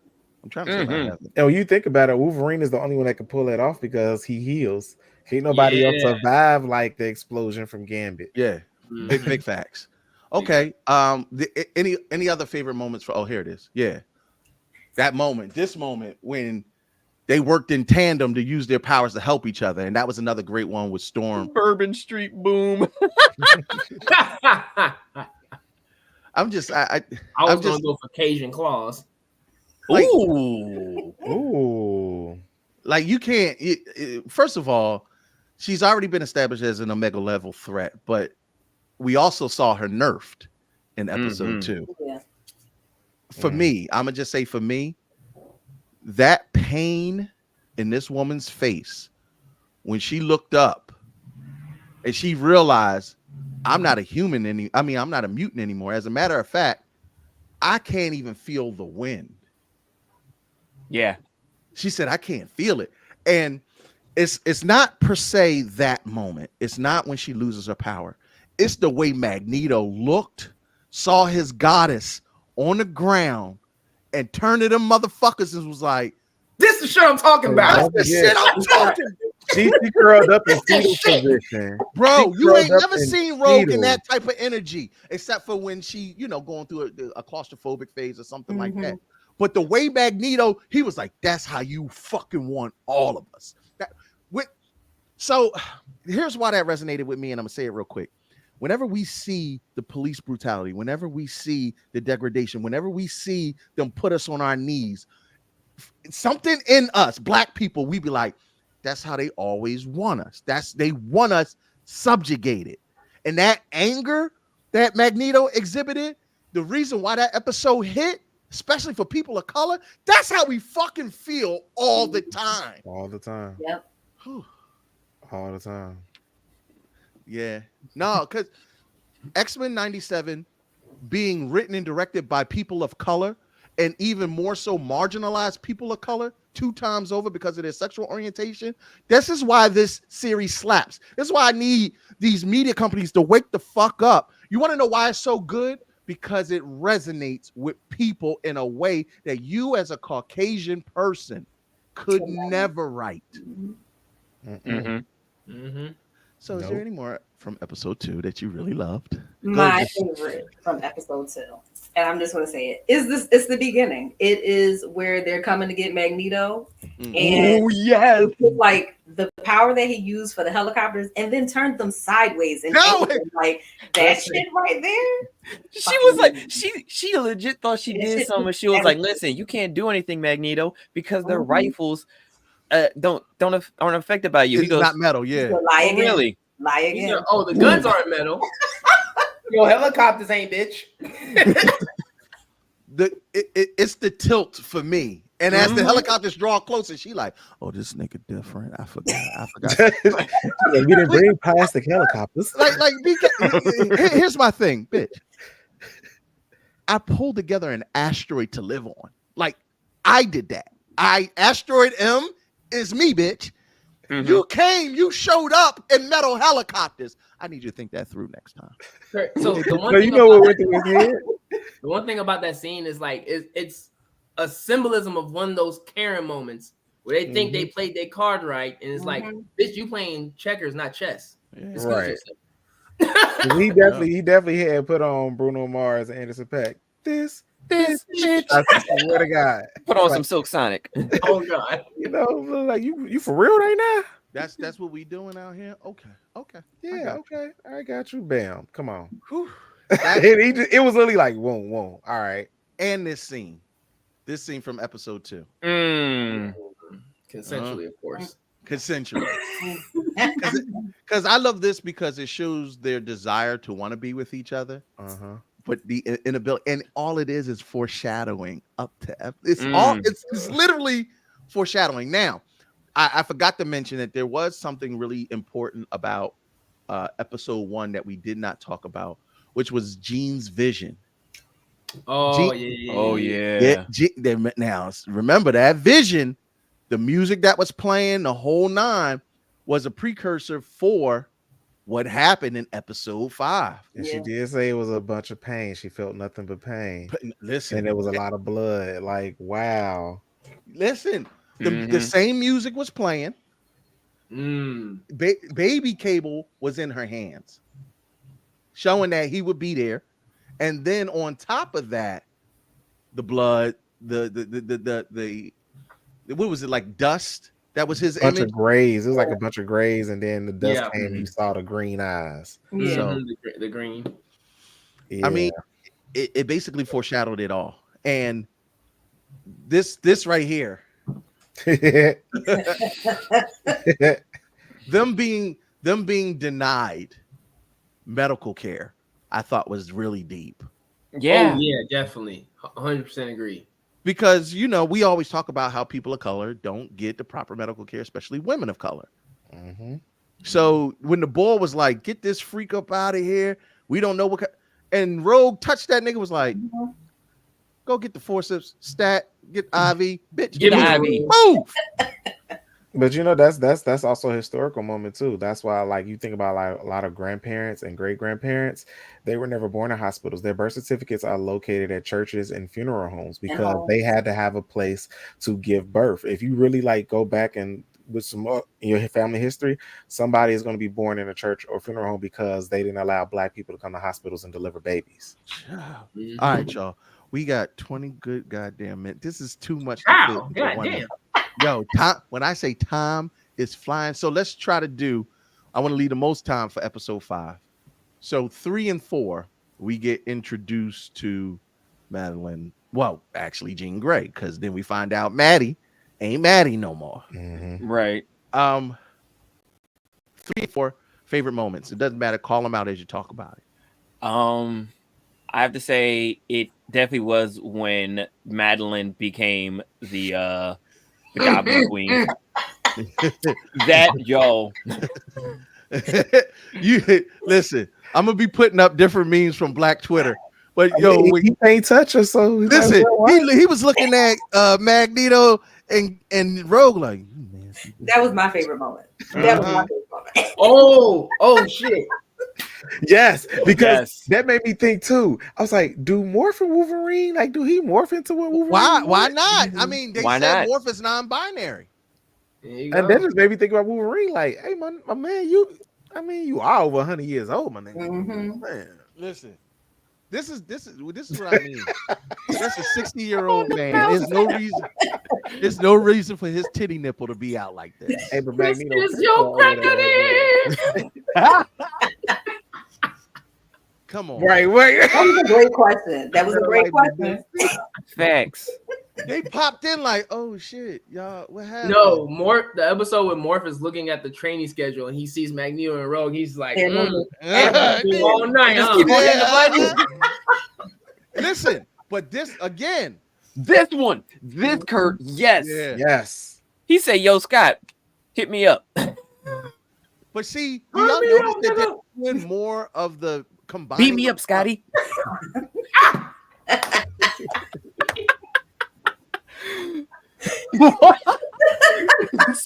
I'm trying to say what happened. And when you think about it, Wolverine is the only one that can pull it off because he heals. Ain't nobody else survive like the explosion from Gambit. Yeah, big facts. Okay. Any other favorite moments for? Oh, here it is. Yeah, that moment. This moment when they worked in tandem to use their powers to help each other, and that was another great one with Storm. Bourbon Street boom. I'm just I was gonna go for Cajun claws. Like, ooh. Like you can't. First of all, she's already been established as an Omega level threat, but we also saw her nerfed in episode 2. Yeah. For me, I'm gonna just say for me, that pain in this woman's face when she looked up and she realized I'm not a human I'm not a mutant anymore. As a matter of fact, I can't even feel the wind. Yeah. She said, I can't feel it. And it's not per se that moment. It's not when she loses her power. It's the way Magneto looked, saw his goddess on the ground, and turned to them motherfuckers and was like, this is the shit I'm talking about. That's the shit I'm talking about. She curled up in fetal position. Bro, you ain't never seen Rogue in that type of energy, except for when she, going through a claustrophobic phase or something like that. But the way Magneto, he was like, that's how you fucking want all of us. So here's why that resonated with me, and I'm going to say it real quick. Whenever we see the police brutality, whenever we see the degradation, whenever we see them put us on our knees, something in us, black people, we be like, that's how they always want us. They want us subjugated. And that anger that Magneto exhibited, the reason why that episode hit, especially for people of color, that's how we fucking feel all the time. All the time. Yep. All the time. Yeah. No, because X-Men 97 being written and directed by people of color, and even more so marginalized people of color 2 times over because of their sexual orientation. This is why this series slaps. This is why I need these media companies to wake the fuck up. You want to know why it's so good? Because it resonates with people in a way that you as a Caucasian person could never write. So is there any more from episode 2 that you really loved? My favorite from episode 2, and I'm just going to say it, it's the beginning. It is where they're coming to get Magneto. And yes, like the power that he used for the helicopters and then turned them sideways and like that shit right there. She was like, she legit thought she did something. She was like, listen, you can't do anything, Magneto, because their rifles aren't affected by you. It's not metal, yeah. Lie again. Really? Lie again. Oh, the guns aren't metal. Yo, helicopters ain't, bitch. It's the tilt for me. And as the helicopters draw closer, she like, oh, this nigga different. I forgot. We didn't bring plastic helicopters. Here's my thing, bitch. I pulled together an asteroid to live on. Like, I did that. Asteroid M is me, bitch. You came, you showed up in metal helicopters. I need you to think that through next time. So the one you know what went through his head? The one thing about that scene is like it's a symbolism of one of those Karen moments where they think they played their card right, and it's like, bitch, you playing checkers, not chess. Right. he definitely had put on Bruno Mars and Anderson .Paak. This bitch. I swear to God. Put on some Silk Sonic. Oh God. You know, like you for real right now? That's what we doing out here. Okay. Yeah, okay. I got you. Bam. Come on. It was literally like, whoa. All right. And this scene from episode 2. Consensually, of course. Consensually. Because I love this because it shows their desire to want to be with each other. But the inability, and all it is foreshadowing up to it's literally foreshadowing. Now, I forgot to mention that there was something really important about episode 1 that we did not talk about, which was Jean's vision. Oh, yeah. Now, remember that vision, the music that was playing, the whole 9 was a precursor for what happened in episode 5. And she did say it was a bunch of pain. She felt nothing but pain. But listen, and there was a lot of blood. Like, wow. Listen, the same music was playing. Baby Cable was in her hands, showing that he would be there. And then on top of that, the blood, the what was it, like dust? That was his bunch image. Of grays. It was like a bunch of grays, and then the dust came. You saw the green eyes. Yeah, so, the green. Yeah. I mean, it basically foreshadowed it all. And this right here, them being denied medical care, I thought was really deep. Yeah. Oh, yeah, definitely. 100% agree. Because, you know, we always talk about how people of color don't get the proper medical care, especially women of color. So when the boy was like, get this freak up out of here, we don't know what. And Rogue touched that nigga, was like, go get the forceps, stat, get IV, bitch, get IV, move. But you know, that's also a historical moment too. That's why, like, you think about like a lot of grandparents and great grandparents, they were never born in hospitals. Their birth certificates are located at churches and funeral homes because they had to have a place to give birth. If you really like go back and with some in your family history, somebody is going to be born in a church or funeral home because they didn't allow Black people to come to hospitals and deliver babies. All right, y'all. We got 20 good goddamn minutes. This is too much. Wow, goddamn. Yo, time, when I say time is flying, so let's try to do. I want to leave the most time for episode 5. So 3 and 4, we get introduced to Madeline. Well, actually, Jean Grey, because then we find out Maddie ain't Maddie no more. Right. 3 and 4 favorite moments. It doesn't matter. Call them out as you talk about it. I have to say it definitely was when Madeline became the Goblin Queen. You listen. I'm gonna be putting up different memes from Black Twitter. But yo, he can't touch us, so listen, he was looking at Magneto and Rogue like, that was my favorite moment. That was my favorite moment. Oh shit. Yes, because that made me think too. I was like, do Morph and Wolverine, like, do he morph into what Wolverine? Why not? I mean, they said Morph is non-binary. And that just made me think about Wolverine, like, hey, my man, you are over 100 years old, my nigga. Mm-hmm. Man, listen. This is what I mean. That's a 60-year-old man. There's no reason for his titty nipple to be out like this. Hey, but Magneto, This is your reckoning. Come on. Right. That was a great question. That was a great question. Facts. They popped in like, oh shit, y'all, what happened? No, the episode with Morph is looking at the training schedule and he sees Magneto and Rogue. He's like, all night. Just keep on hitting the button. Listen, but this again. This Kurt, yes. Yeah. Yes. He said, yo, Scott, hit me up. But see, do y'all notice that they're doing more of the combined? Beat me up, Scotty.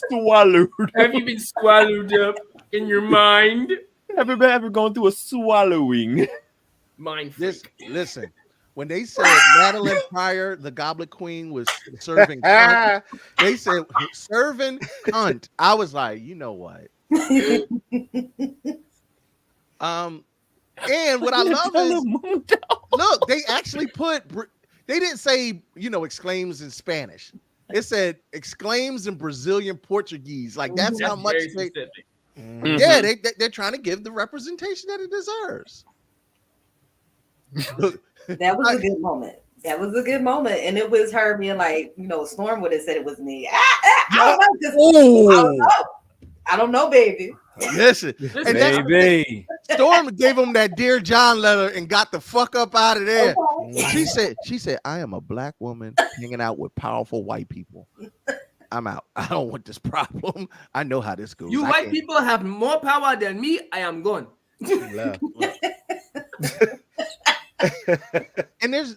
Swallowed. Have you been swallowed up in your mind? Have you ever gone through a swallowing? Mind freak. Listen, when they said Madeline Pryor, the Goblet Queen, was serving cunt, they said serving cunt. I was like, you know what? And what I love is, look, they actually they didn't say, exclaims in Spanish. It said exclaims in Brazilian Portuguese. Like that's how much yeah, they're trying to give the representation that it deserves. That was a good moment. That was a good moment. And it was her being like, Storm would have said it was me. I don't know, baby. Listen, baby. Storm gave him that Dear John letter and got the fuck up out of there. Okay. She said, I am a black woman hanging out with powerful white people. I'm out. I don't want this problem. I know how this goes. You white people have more power than me. I am gone. And there's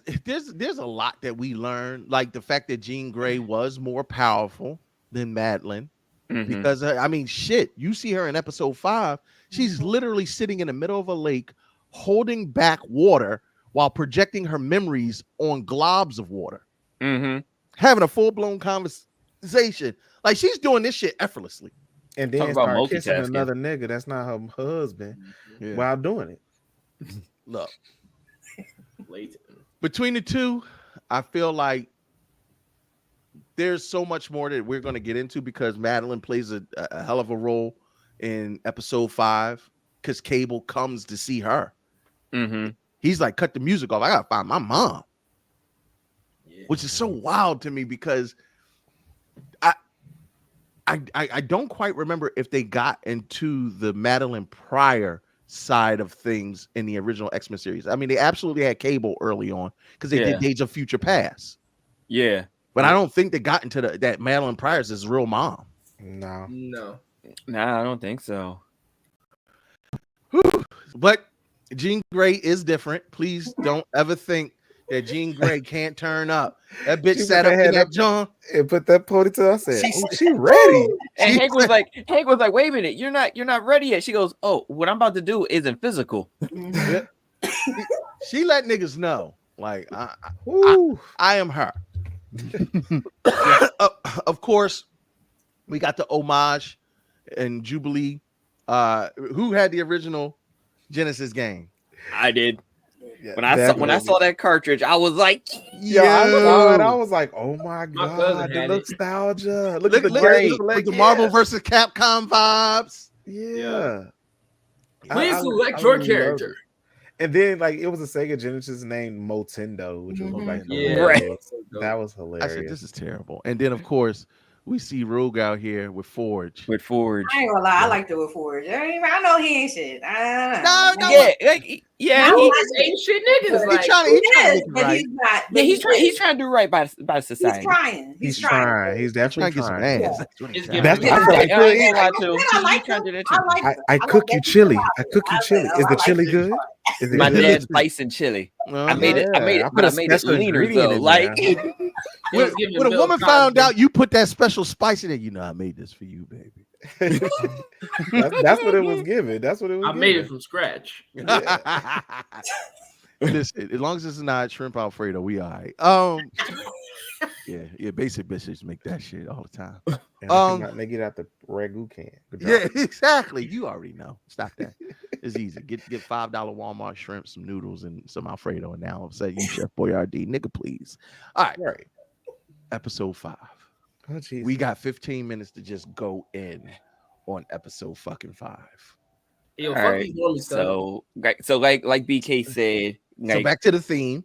a lot that we learned, like the fact that Jean Grey was more powerful than Madeline. Mm-hmm. Because shit, you see her in episode 5, she's literally sitting in the middle of a lake holding back water while projecting her memories on globs of water, having a full-blown conversation. Like she's doing this shit effortlessly. And then start kissing another nigga that's not her husband while doing it. Look, between the two, I feel like there's so much more that we're going to get into because Madeline plays a hell of a role in episode 5 because Cable comes to see her. Mm-hmm. He's like, cut the music off. I got to find my mom, which is so wild to me because I don't quite remember if they got into the Madeline Pryor side of things in the original X-Men series. I mean, they absolutely had Cable early on because they did Days of Future Past. Yeah. But I don't think they got into that Madeline Pryor's his real mom. No, I don't think so. But Jean Grey is different. Please don't ever think that Jean Grey can't turn up. That bitch sat up in that John and put that ponytail. I said, she ready. And Hank was like, wait a minute, you're not ready yet. She goes, oh, what I'm about to do isn't physical. She let niggas know, like, I am her. Of course, we got the homage and Jubilee. Who had the original Genesis game? I did. Yeah, when I saw that cartridge, I was like, I was like, oh my god, the nostalgia. Look at the Marvel versus Capcom vibes. Yeah. Please select your character. And then it was a Sega Genesis named Motendo, which was Right. That was hilarious. I said, this is terrible. And then of course we see Rogue out here with Forge. With Forge. I ain't gonna lie, I like the with Forge. I know he ain't shit. No, Yeah, like, yeah, he he, just ain't shit niggas. Like, he trying to is, get but right. he's not. yeah, he's trying to do right by society. He's trying. He's trying. He's definitely Trying to get some trying. ass. That's what he's Just trying. give him I feel like I ain't gonna lie to him. I He like trying to him. do that too. I like him. I cook you chili. I cook you chili. Is the like chili this good? part. Is it My good? dad's bison chili. I made it. I made it, I but put I a made it special leaner ingredient though. in Like, there. When a woman found out you put that special spice in it, you know, I made this for you, baby. That's what it was given. That's what it was. I made it from scratch. Yeah. Listen, as long as it's not shrimp Alfredo, we all right. Yeah, basic bitches make that shit all the time. They get out the ragu can. Yeah, exactly. You already know. Stop that. It's easy. Get $5 Walmart shrimp, some noodles, and some Alfredo, and now all of a sudden you Chef Boyardee, nigga, please. All right. Right. Episode 5. Oh, we got 15 minutes to just go in on episode fucking 5. Yo, all fuck right. these normies, So like BK said, So like, back to the theme.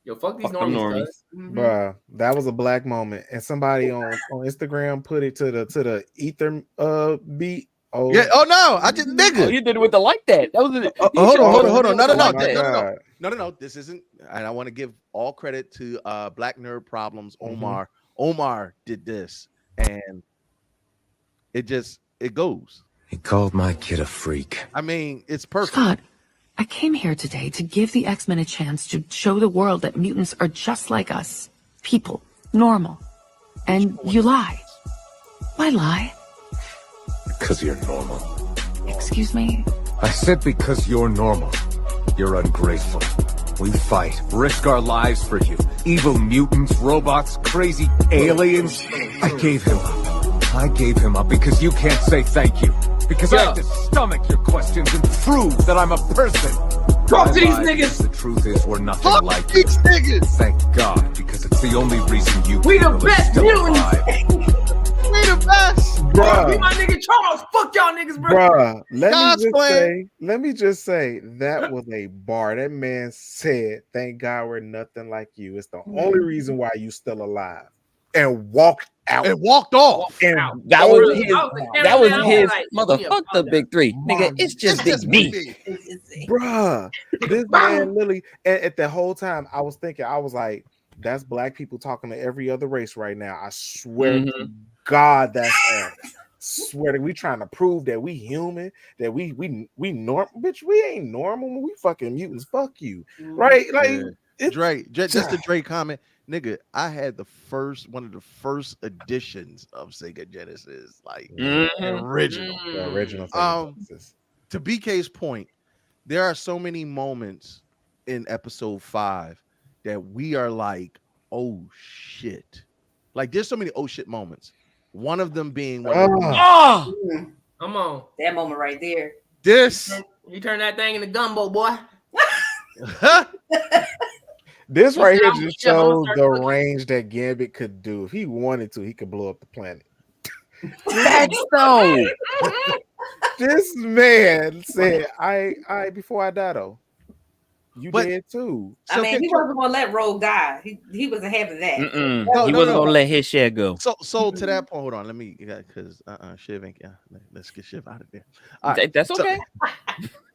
Yo, fuck these Fuck them normies, cuz. Bruh, that was a black moment, and somebody on Instagram put it to the ether beat. Oh Yeah. Oh no, I just nigga. oh, you did it with the like that. That was it. Hold on. No. Like No. This isn't. And I want to give all credit to Black Nerd Problems. Mm-hmm. Omar. Omar did this, and it goes. He called my kid a freak. I mean, it's perfect. Scott, I came here today to give the X-Men a chance to show the world that mutants are just like us. People. Normal. And you lie. Why lie? Because you're normal. Excuse me? I said because you're normal. You're ungrateful. We fight, risk our lives for you. Evil mutants, robots, crazy aliens. I gave him up. I gave him up because you can't say thank you. Because I have to stomach your questions and prove that I'm a person. Talk to these I lied niggas. because the truth is we're nothing Fuck like these you. niggas. Thank God, because it's the only reason you We the people are best still mutants. alive. We the best. Be bruh, my nigga Charles. Fuck y'all niggas, bro. bruh. God's plan. Let me just say that was a bar. That man said, "Thank God we're nothing like you. It's the only reason why you still alive," and walked out. And walked off. And that told was him, his. I That was was his like, motherfuck the big three, nigga. It's just big me. bruh. This man literally, and at the whole time, I was thinking, I was like, "That's black people talking to every other race right now." I swear to God, that's us. Swear to we trying to prove that we human, that we normal, bitch. We ain't normal. We fucking mutants. Fuck you, right? Like Yeah. it's Dre, just the Dre comment, nigga. I had one of the first editions of Sega Genesis, like original. the original. To BK's point, there are so many moments in episode 5 that we are like, oh shit. Like there's so many oh shit moments. One of them being one of the Come on. That moment right there. this. You turn that thing into gumbo, boy. This right here I'm just gonna shows start the cooking. range that Gambit could do. If he wanted to, he could blow up the planet. That's so. This man said, I before I die though. You But- did too. I mean, he wasn't gonna let Rogue die. He wasn't having that. He No, wasn't gonna let his share go. So to that point, hold on. Let me because Shiv ain't let's get Shiv out of there. All right. That's okay.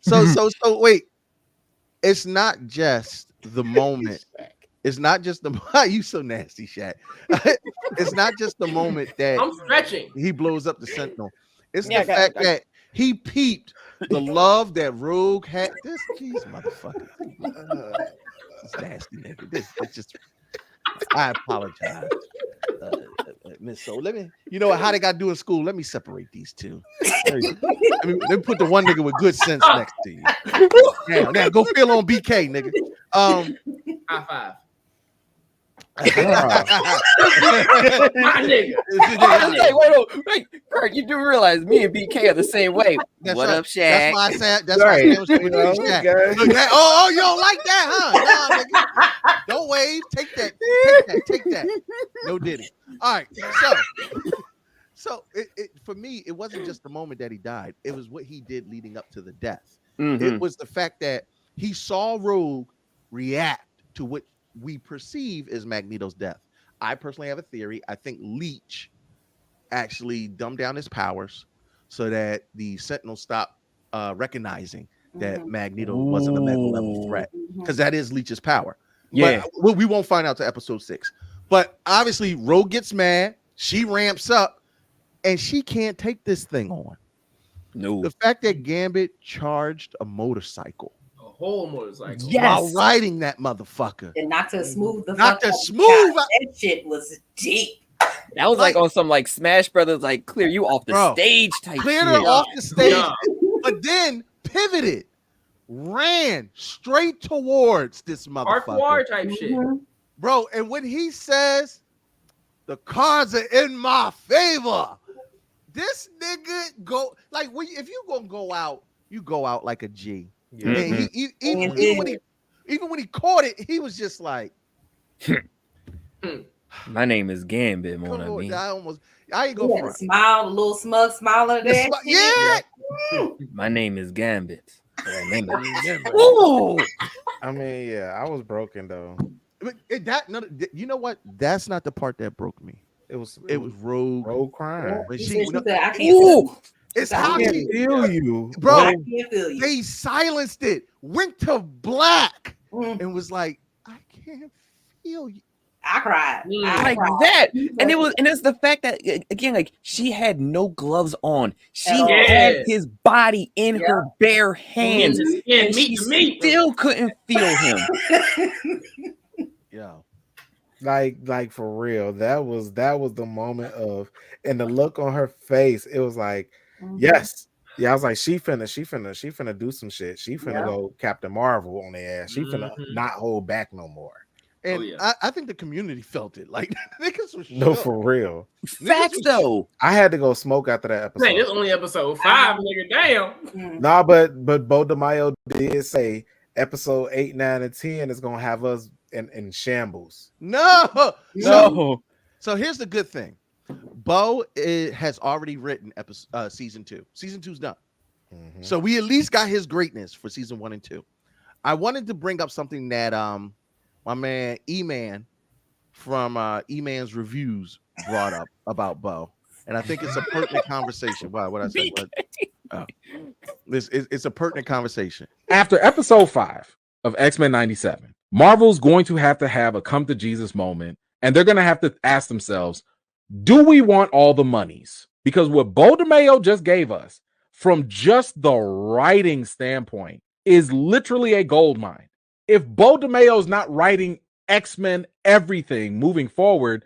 So wait. It's not just the moment. It's not just the you so nasty, Shaq. It's not just the moment that I'm stretching. he blows up the Sentinel. It's Yeah, the fact that he peeped the love that Rogue had. This motherfucker. This nasty nigga. It's just. I apologize, Miss. So let me. You know how they got to do in school? Let me separate these two. Let me put the one nigga with good sense next to you. Now go feel on BK, nigga. High five. Uh, My nigga. Wait, Kurt, you do realize me and BK are the same way. What up, Shaq? That's why I said. That's Right. why I was with Shaq. Okay. Look, oh, you don't like that, huh? Nah, nigga. Don't wave. Take that. Take that. No diddy. All right. So for me, it wasn't just the moment that he died. It was what he did leading up to the death. It was the fact that he saw Rogue react to what we perceive as Magneto's death. I personally have a theory. I think Leech actually dumbed down his powers so that the Sentinels stop recognizing that Magneto wasn't a mega level threat, because that is Leech's power. Yeah. But we won't find out to episode 6. But obviously, Rogue gets mad. She ramps up, and she can't take this thing on. No. The fact that Gambit charged a motorcycle, A whole motorcycle. while riding that motherfucker, And not to smooth the Not fuck to out. smooth God, that shit was deep. That was like on some like Smash Brothers, like clear you off the Bro, stage type cleared shit. her off the stage, Yeah. but then pivoted, ran straight towards this motherfucker, Parkour type shit. bro. And when he says the cards are in my favor, this nigga go like if you gonna go out, you go out like a G. Yeah. And even when he caught it, he was just like, My name is Gambit, come mon on, ami. I ain't He go had a front. smile, a little smug smile of that. Yeah. My name is Gambit. Ooh. I mean, yeah, I was broken though. But you know what? That's not the part that broke me. It was Rogue crying. when She she, said, I can't feel ooh, you. it's I how can't he, feel you, bro. I can't feel you. They silenced it, went to black, Mm. and was like, I can't feel you. I cried. I Like cried. that. And it's the fact that again, like she had no gloves on. She At all. had Yes. his body in her bare hands. Yeah, And she still couldn't feel him. Yeah. Like for real. That was the moment of, and the look on her face, it was like, yes. Yeah, I was like, she finna do some shit. She finna go Captain Marvel on their ass. She finna not hold back no more. And I think the community felt it. Like niggas was No, shook. for real. Facts though. I had to go smoke after that episode. Man, this only episode 5, nigga. Damn. Nah, but Bo DeMaio did say episode 8, 9, and 10 is gonna have us in shambles. No. No. So here's the good thing. Bo has already written season 2. Season 2's done. So we at least got his greatness for season 1 and 2. I wanted to bring up something that my man E-Man from E-Man's Reviews brought up about Bo. And I think it's a pertinent conversation. Wow, what I said. It's a pertinent conversation. After episode 5 of X-Men 97, Marvel's going to have a come to Jesus moment, and they're going to have to ask themselves, do we want all the monies? Because what Bo DeMaio just gave us, from just the writing standpoint, is literally a gold mine. If Bo DeMaio is not writing X-Men everything moving forward,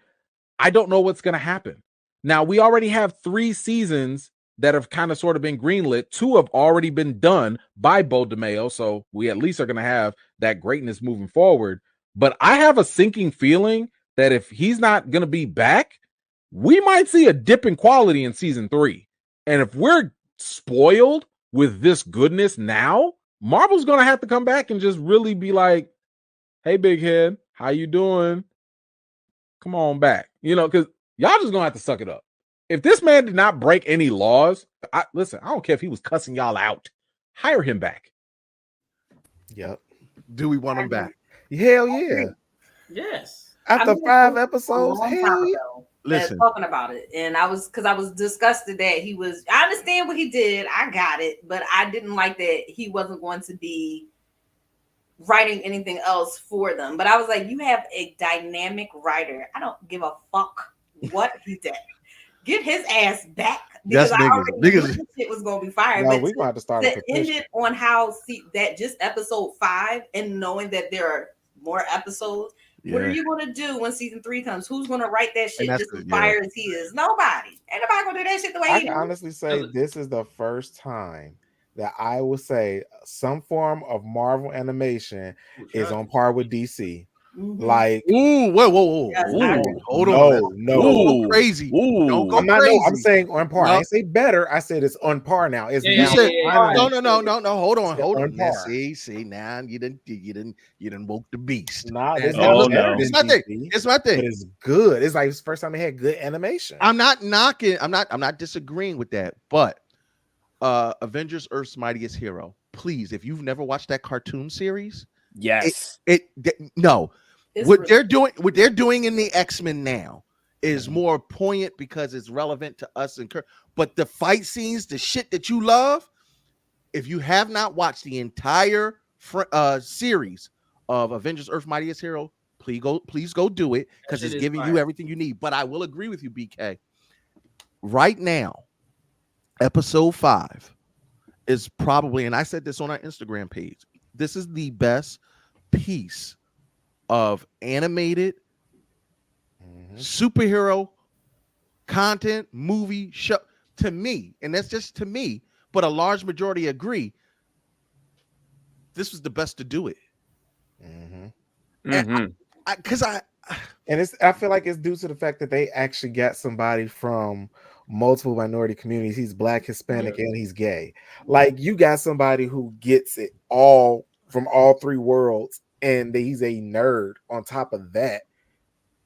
I don't know what's going to happen. Now, we already have 3 seasons that have kind of sort of been greenlit. 2 have already been done by Bo DeMaio, so we at least are going to have that greatness moving forward. But I have a sinking feeling that if he's not going to be back, we might see a dip in quality in season 3. And if we're spoiled with this goodness now, Marvel's going to have to come back and just really be like, hey, big head, how you doing? Come on back. You know, because y'all just going to have to suck it up. If this man did not break any laws, listen, I don't care if he was cussing y'all out. Hire him back. Yep. Do we want him back? Hell yeah. Yes. After 5 episodes, a long hell time yeah. ago, Listen. talking about it, and I was disgusted that he was. I understand what he did. I got it, but I didn't like that he wasn't going to be writing anything else for them. But I was like, you have a dynamic writer. I don't give a fuck what he did. Get his ass back, because That's I niggas. already knew Niggas. this shit was going to be fired. No, But we gonna have to start a to end petition. it on how that just episode 5, and knowing that there are more episodes. What are Yeah. you going to do when season 3 comes? Who's going to write that shit And that's just as the- fire as he is? Nobody. Ain't nobody going to do that shit the way I he can do. honestly say this is the first time that I will say some form of Marvel animation is on par with DC. Mhm. Like, Ooh, whoa. Yes, I agree. Hold no, on. no. Don't go crazy. Don't go I'm not. crazy. No, I'm saying on par. No. I ain't say better. I said it's on par now. It's Yeah, You now said finally- no. Hold on. on Now, par. see. Now you didn't woke the beast. Nah, And it's now not look, better it's than my thing. DC, It's my thing. but it's good. It's like it's the first time they had good animation. I'm not knocking. I'm not disagreeing with that. But Avengers: Earth's Mightiest Hero. Please, if you've never watched that cartoon series, Yes. no. It's What really- they're doing in the X-Men now is more poignant because it's relevant to us and Kirk. But the fight scenes, the shit that you love, if you have not watched the entire series of Avengers Earth Mightiest Hero, please go do it, because it's giving you everything you need. But I will agree with you, BK. Right now, episode 5 is probably, and I said this on our Instagram page, this is the best piece of animated superhero content, movie, show to me, and that's just to me, but a large majority agree this was the best to do it. And I feel like it's due to the fact that they actually got somebody from multiple minority communities. He's Black, Hispanic, and he's gay. Like, you got somebody who gets it all from all three worlds, and he's a nerd on top of that,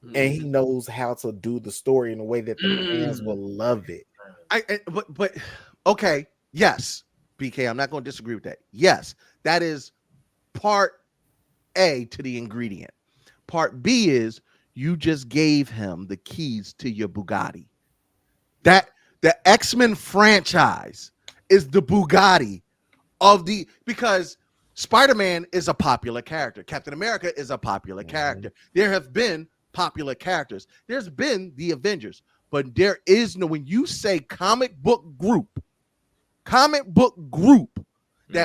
and he knows how to do the story in a way that the fans will love it. But okay, yes, BK, I'm not going to disagree with that. Yes, that is part A to the ingredient. Part B is you just gave him the keys to your Bugatti. That the X-Men franchise is the Bugatti of the, because Spider-Man is a popular character. Captain America is a popular character. There have been popular characters. There's been the Avengers, but there is no, when you say comic book group that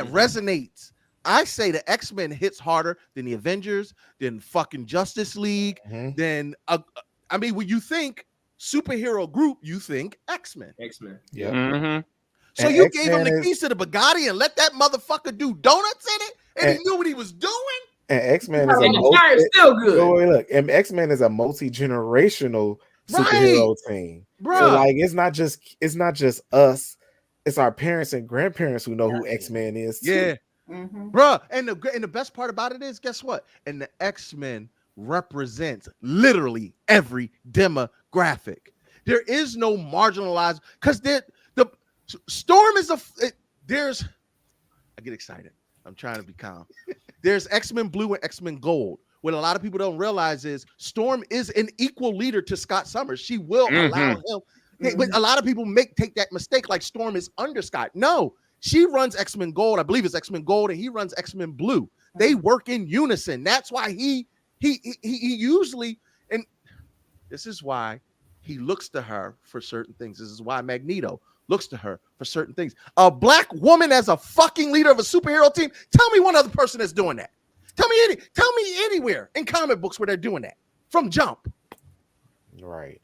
resonates, I say the X-Men hits harder than the Avengers, than fucking Justice League, than I mean, when you think superhero group, you think X-Men. Yeah. So And you X-Men gave him the is- keys to the Bugatti and let that motherfucker do donuts in it, and he knew what he was doing. And X-Men is And the tire's still good. Look, and X-Men is a multi-generational superhero team. Bruh. So like, it's not just us, it's our parents and grandparents who know who X-Men is too. Yeah. Bruh, and the best part about it is, guess what? And the X-Men represents literally every demographic. There is no marginalized, because the Storm is there's, I get excited. I'm trying to be calm. There's X-Men Blue and X-Men Gold. What a lot of people don't realize is Storm is an equal leader to Scott Summers. She will allow him. But a lot of people take that mistake, like Storm is under Scott. No, she runs X-Men Gold. I believe it's X-Men Gold, and he runs X-Men Blue. They work in unison. That's why he usually, and this is why he looks to her for certain things. This is why Magneto looks to her for certain things. A Black woman as a fucking leader of a superhero team. Tell me one other person that's doing that. Tell me anywhere in comic books where they're doing that from jump. Right.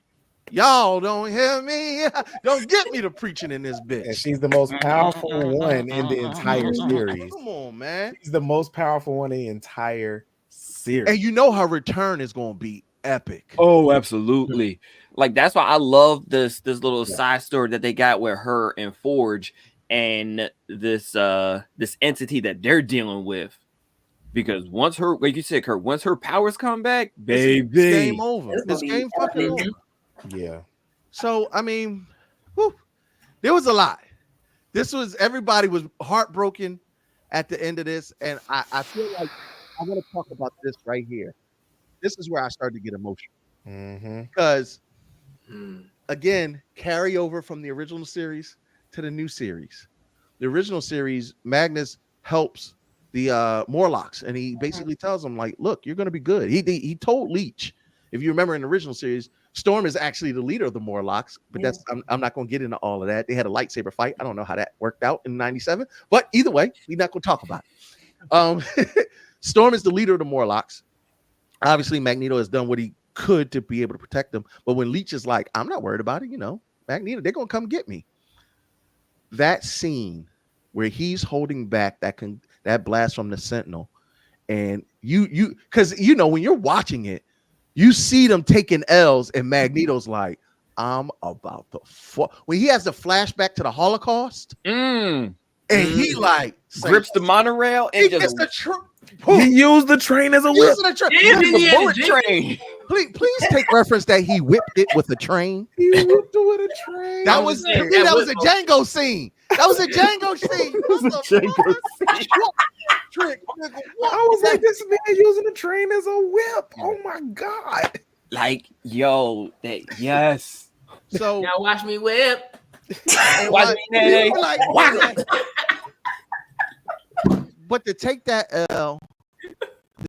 Y'all don't hear me. Don't get me to preaching in this bitch. And she's the most powerful one in the entire series. Come on, man. She's the most powerful one in the entire series. And you know her return is going to be epic. Oh, absolutely. Like, that's why I love this little side story that they got with her and Forge and this entity that they're dealing with. Because once her, like you said, Kurt, once her powers come back, baby, it's game over. It's game fucking over. Yeah. So, I mean, there was a lot. Everybody was heartbroken at the end of this. And I feel like I want to talk about this right here. This is where I started to get emotional. Because, again, carryover from the original series to the new series. The original series, Magnus helps the Morlocks, and he basically tells them, like, look, you're going to be good. He told Leech, if you remember in the original series, Storm is actually the leader of the Morlocks, but that's I'm not going to get into all of that. They had a lightsaber fight. I don't know how that worked out in 97, but either way, we're not going to talk about it. Storm is the leader of the Morlocks. Obviously, Magneto has done what he could to be able to protect them, but when Leech is like, I'm not worried about it, Magneto, they're going to come get me. That scene where he's holding back that blast from the Sentinel, and you because when you're watching it, you see them taking L's, and Magneto's like, I'm about to when he has the flashback to the Holocaust, and he like grips the monorail and just he used the train as a whip. The bullet train. Please take reference that he whipped it with a train. He whipped it with a train. That was a Django scene. That was a Django scene. Trick. I was like, this man using a train as a whip. Oh my god. Like, yo, that yes. So Now watch me whip. Watch me, nay. like, but to take that L,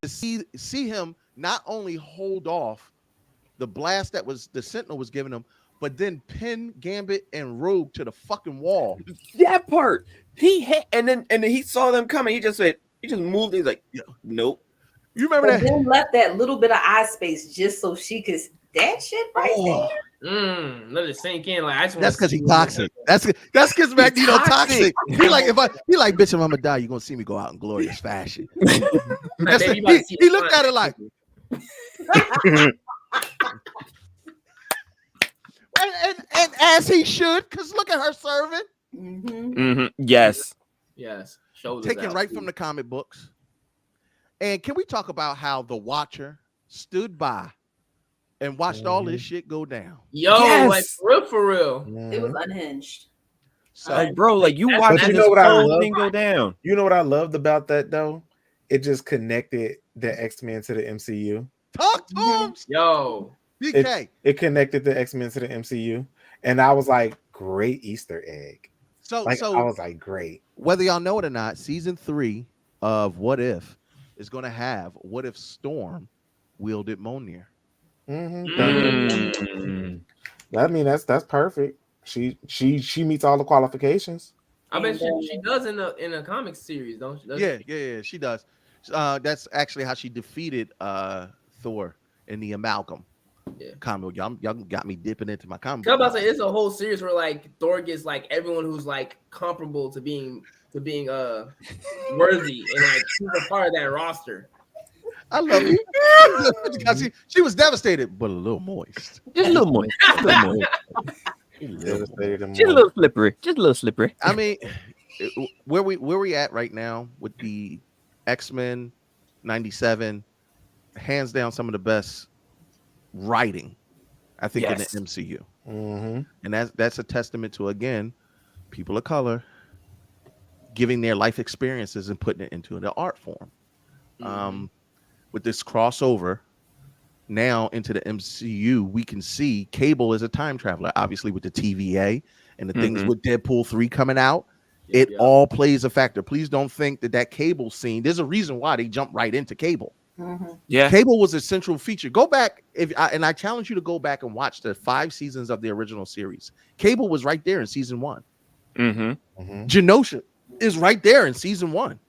to see him not only hold off the blast that was the Sentinel was giving him, but then pin Gambit and Rogue to the fucking wall. That part. He hit and then he saw them coming. He just moved. He's like, nope. You remember But that? then left that little bit of eye space just so she could that shit right there. Let it sink in. Like I just That's because he's toxic. That's because Magneto toxic. He like bitch, if I'm gonna die, you're gonna see me go out in glorious fashion. He looked at it like and as he should, because look at her serving. Yes. Taken right from the comic books. And can we talk about how the Watcher stood by and watched all this shit go down? Yo, like for real. It was unhinged. So, like, bro, like you watching this whole thing go down. You know what I loved about that though? It just connected the X-Men to the MCU. Talk to him. Yo. BK. It connected the X-Men to the MCU. And I was like, great Easter egg. So I was like, great. Whether y'all know it or not, season 3 of What If is going to have What If Storm wielded Mjolnir. I mean, that's perfect. She meets all the qualifications. I bet she does in the comic series, don't she? Yeah, she does. That's actually how she defeated Thor in the Amalgam comic. Y'all got me dipping into my comic. I was about to say it's a whole series where like Thor gets like everyone who's like comparable to being worthy and like she's a part of that roster. I love you. Because she was devastated, but a little moist. Just a little moist. Just a little slippery. Just a little slippery. I mean, where we at right now with the X-Men 97, hands down some of the best writing, I think, in the MCU. And that's a testament to, again, people of color giving their life experiences and putting it into the art form. With this crossover now into the MCU, we can see Cable as a time traveler, obviously with the TVA and the things with Deadpool 3 coming out. It all plays a factor. Please don't think that Cable scene, there's a reason why they jumped right into Cable. Yeah, Cable was a central feature. Go back and I challenge you to go back and watch the 5 seasons of the original series. Cable was right there in season 1. Genosha is right there in season 1.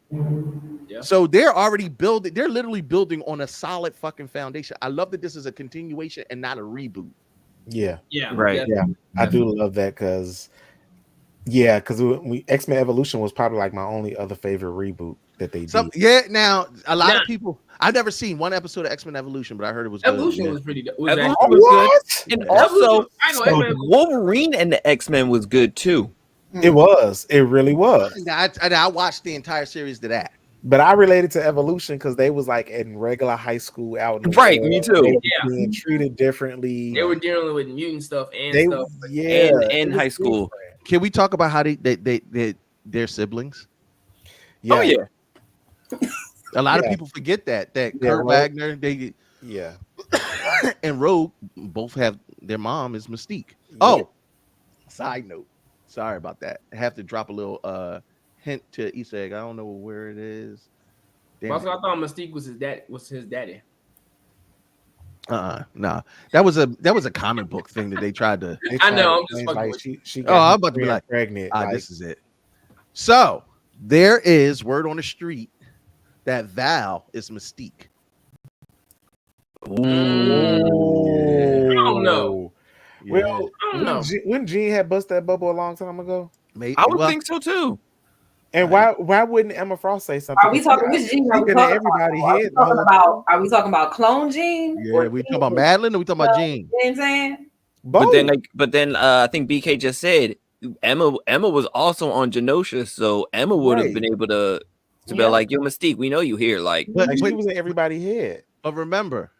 So they're already building. They're literally building on a solid fucking foundation. I love that this is a continuation and not a reboot. Yeah, right. Yeah, I do love that because X-Men Evolution was probably like my only other favorite reboot that they did. Now a lot of people. I've never seen one episode of X-Men Evolution, but I heard it was Evolution good. was pretty good. Evolution was good. And also, Wolverine and the X-Men was good too. It was. It really was. I watched the entire series to that. But I related to Evolution because they was like in regular high school out. Right, me too. They were being treated differently. They were dealing with mutant stuff and stuff. And high school. Can we talk about how they're siblings? Yeah. Oh yeah. A lot of people forget that Kurt Wagner, and Rogue both have their mom is Mystique. Oh, side note. Sorry about that. I have to drop a little hint to Easter egg. I don't know where it is. Also, I thought Mystique was his daddy. Nah. That was a comic book thing that they tried to. I know. I'm just fucking like she I'm about to be like pregnant. This is it. So there is word on the street that Val is Mystique. I don't know. Well, when Jean had bust that bubble a long time ago, maybe I would think so too. And why wouldn't Emma Frost say something? Are we talking which Jean? Are we talking about clone Jean? Yeah, we talking about Madeline or we talking about Jean? You know what I'm saying? But then I think BK just said Emma was also on Genosha, so Emma would have been able to be like, yo, Mystique, we know you here. Like, but she was in everybody's head. But remember,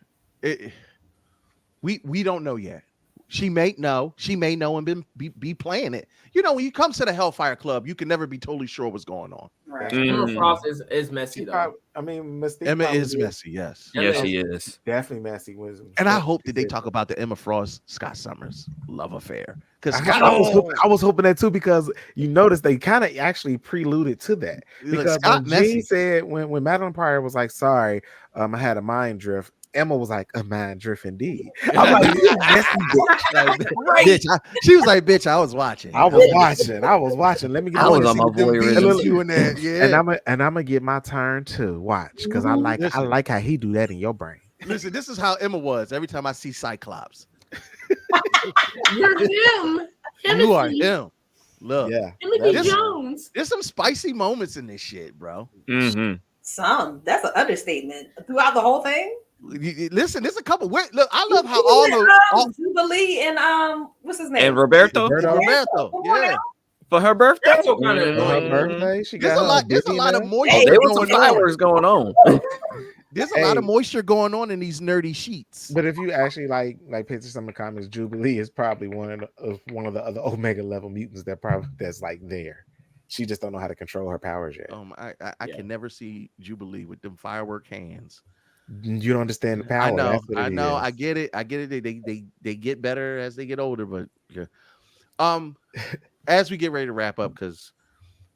we don't know yet. She may know and be playing it. You know, when you come to the Hellfire Club, you can never be totally sure what's going on. Right. Emma Frost is messy though. I mean, Mystique Emma probably is messy, yes. Yeah, she is. definitely messy. And I hope that they talk about the Emma Frost Scott Summers love affair. Because I was hoping that too, because you notice they kind of actually preluded to that. Because Scott when messy. Jean said when Madeline Pryor was like, "Sorry, I had a mind drift," Emma was like, "A mind drift indeed." I'm like, "You messy bitch." Like, bitch, she was like, "Bitch, I was watching. I was watching. Let me get I was on my voyeurism. voyeurism. Yeah. and I'm gonna get my turn too. Watch, because I like how he do that in your brain. Listen, this is how Emma was every time I see Cyclops. You're him. You are him. Look, Yeah, Timothy Jones. there's some spicy moments in this shit, bro. Mm-hmm. That's an understatement. Throughout the whole thing. Listen, there's a couple. Look, I love how all Jubilee and what's his name? And Roberto? Yeah. For her birthday? That's what kind of For her birthday, she There's got a lot. There's a lot of moisture. There was some fireworks going on. There's a lot of moisture going on in these nerdy sheets. But if you actually like picture some of the comics, Jubilee is probably one of the other Omega level mutants that's like there. She just don't know how to control her powers yet. I can never see Jubilee with them firework hands. You don't understand the power. That's what it is. I get it. They get better as they get older, but yeah. As we get ready to wrap up, because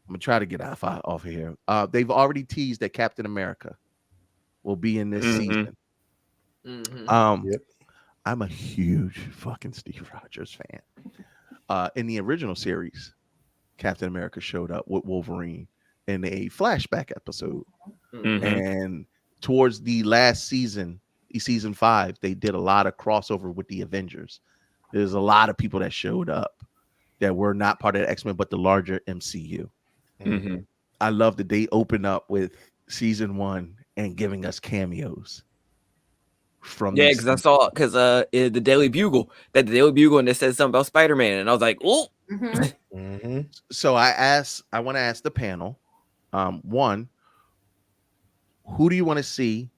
I'm gonna try to get off of here. They've already teased that Captain America will be in this season. I'm a huge fucking Steve Rogers fan. In the original series, Captain America showed up with Wolverine in a flashback episode, and towards the last season, season 5, they did a lot of crossover with the Avengers. There's a lot of people that showed up that were not part of the X-Men, but the larger MCU. I love that they open up with season 1 and giving us cameos from because I saw the Daily Bugle and it said something about Spider-Man, and I was like, oh. So I want to ask the panel, one, who do you want to see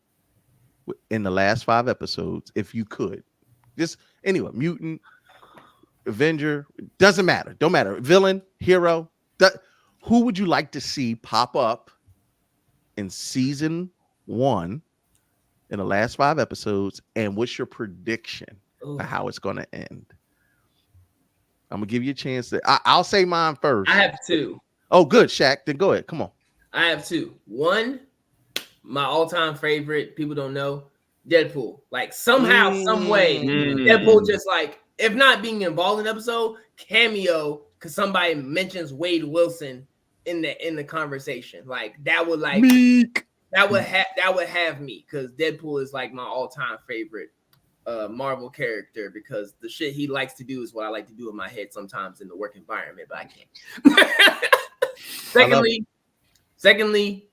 in the last 5 episodes, if you could? Just anyone, mutant, Avenger, doesn't matter. Don't matter. Villain, hero. Who would you like to see pop up in season 1 in the last 5 episodes? And what's your prediction of how it's going to end? I'm going to give you a chance. I'll say mine first. I have 2. Oh, good, Shaq. Then go ahead. Come on. I have 2. One, my all-time favorite, people don't know, Deadpool. Like somehow, some way, Deadpool just like, if not being involved in the episode, cameo because somebody mentions Wade Wilson in the conversation. Like that would have me, because Deadpool is like my all-time favorite Marvel character, because the shit he likes to do is what I like to do in my head sometimes in the work environment, but I can't. Secondly,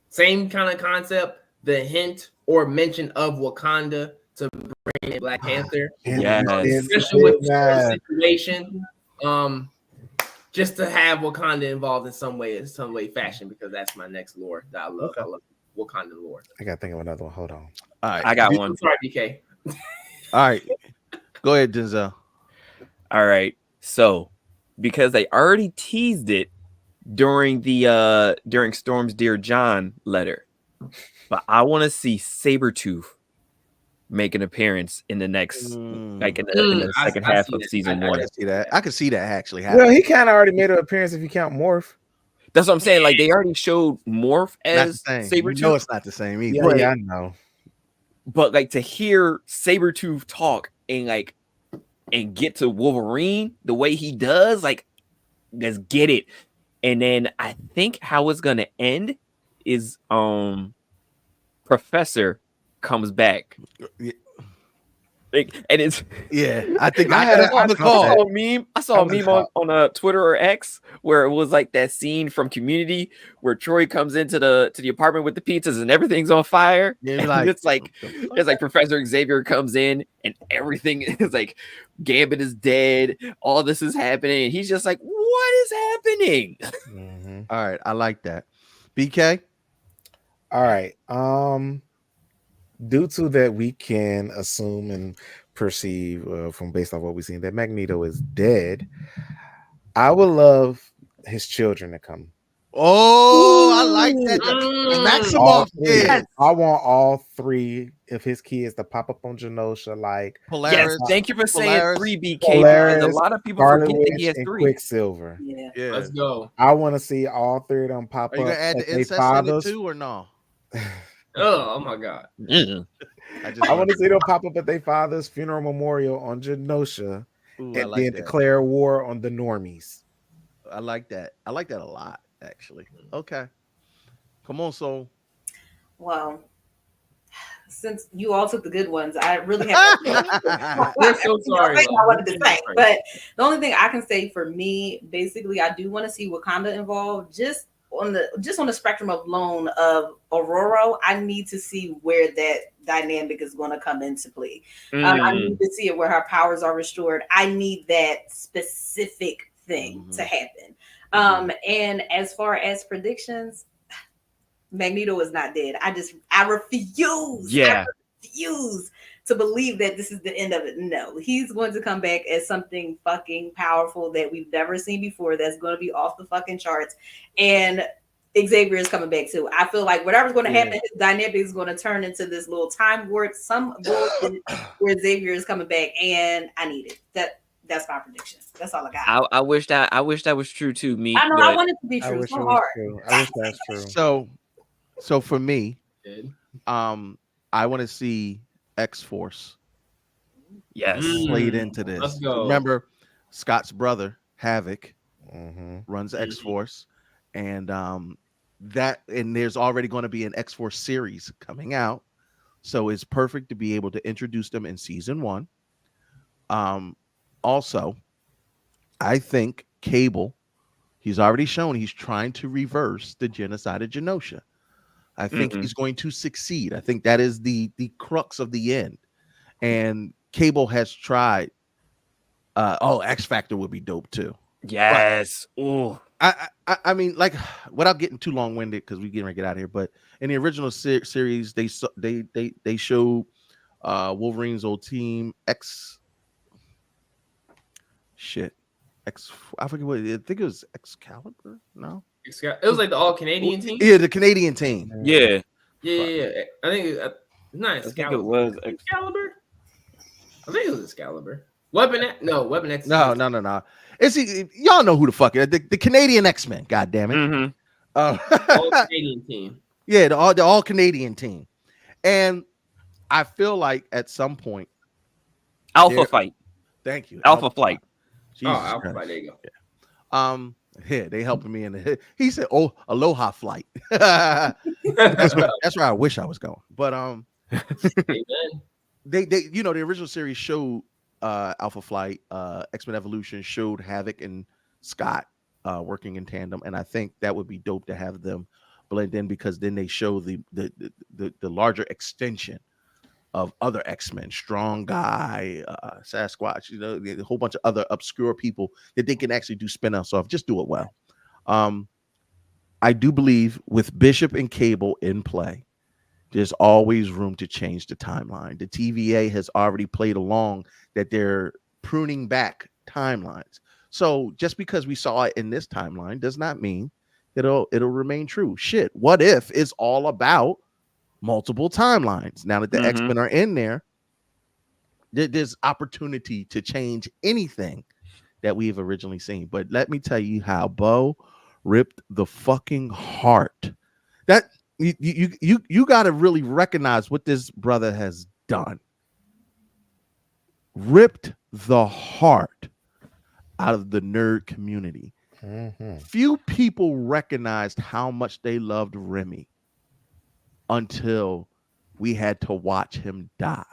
same kind of concept, the hint or mention of Wakanda to bring in Black Panther. Especially with the situation. Just to have Wakanda involved in some way, fashion, because that's my next lore that I love. I love Wakanda lore. I gotta think of another one. Hold on. All right. I got one. Sorry, BK. All right. Go ahead, Denzel. All right. So, because they already teased it during Storm's Dear John letter, but I want to see Sabretooth make an appearance in the next, in the second half of season 1. I can see that. I can see that actually happening. Well, he kind of already made an appearance if you count Morph. That's what I'm saying. Like, they already showed Morph as Sabretooth. No, it's not the same either. Yeah, I know. But like, to hear Sabretooth talk and get to Wolverine the way he does, like, let's get it. And then I think how it's gonna end is Professor comes back. And it's I think I saw a meme on Twitter or X where it was like that scene from Community where Troy comes into the apartment with the pizzas and everything's on fire. It's like Professor Xavier comes in and everything is like, Gambit is dead, all this is happening, and he's just like, what is happening? All right, I like that. BK. All right. Due to that, we can assume and perceive from based on what we've seen that Magneto is dead. I would love his children to come Oh, I like that. Maximoff kid. I want all 3 of his kids to pop up on Genosha, like Yes, Polaris. thank you for saying Polaris. 3 BK because a Polaris, lot of people Scarlet forget that Witch, he has and 3. Quicksilver. Yeah. Let's go. I want to see all 3 of them pop Are you up gonna add at the their incest in it fathers. too, or no? Oh my god. I want to see them pop up at their father's funeral memorial on Genosha, Ooh, and I like then that. declare war on the normies. I like that. I like that a lot, actually. Okay. Come on, Soul. Well, since you all took the good ones, I really have. We're so sorry. I wanted to say, but the only thing I can say for me, basically, I do want to see Wakanda involved. Just on the spectrum of loan of Aurora, I need to see where that dynamic is going to come into play. I need to see it where her powers are restored. I need that specific thing to happen. And as far as predictions, Magneto is not dead. I refuse. Yeah. I refuse to believe that this is the end of it. No, he's going to come back as something fucking powerful that we've never seen before. That's going to be off the fucking charts. And Xavier is coming back too. I feel like whatever's going to happen, his dynamic is going to turn into this little time warp, some bullshit where Xavier is coming back, and I need it. That's my prediction. That's all I got. I wish that was true too. Me, I know. I want it to be true. I wish So it was hard. true. I wish that's true. So for me, I want to see X-Force. Yes. Played into this. Let's go. Remember, Scott's brother Havoc runs Mm-hmm. X-Force, and there's already going to be an X-Force series coming out, so it's perfect to be able to introduce them in season 1. Also, I think Cable, he's already shown he's trying to reverse the genocide of Genosha. I think he's going to succeed. I think that is the crux of the end. And Cable has tried. X Factor would be dope too. Yes. Oh, I mean, like, without getting too long winded, because we're getting ready to get out of here. But in the original series, they showed Wolverine's old team X. Shit, X. I forget what. I think it was Excalibur. No, it was like the all Canadian team. Yeah, the Canadian team. Yeah. I think it's not Excalibur. I think it was Excalibur. I think it was Excalibur. Weapon X. No. It's y'all know who the fuck it is. The Canadian X-Men. God damn it. All Canadian team. Yeah, the all Canadian team. And I feel like at some point, Alpha Fight. Thank you. Alpha Flight. Alpha Flight. There you go. Yeah. Yeah, they helping me in the. He said, "Oh, Aloha Flight." that's where I wish I was going. But they the original series showed Alpha Flight, X-Men Evolution showed Havoc and Scott working in tandem, and I think that would be dope to have them blend in, because then they show the larger extension of other X-Men, Strong Guy, Sasquatch, a whole bunch of other obscure people that they can actually do spin-offs off. Just do it well. I do believe with Bishop and Cable in play, there's always room to change the timeline. The TVA has already played along that they're pruning back timelines. So just because we saw it in this timeline does not mean that it'll remain true. Shit, what if it's all about multiple timelines? Now that the X-Men are in there, there's opportunity to change anything that we've originally seen. But let me tell you how Bo ripped the fucking heart. That you got to really recognize what this brother has done. Ripped the heart out of the nerd community. Few people recognized how much they loved Remy until we had to watch him die.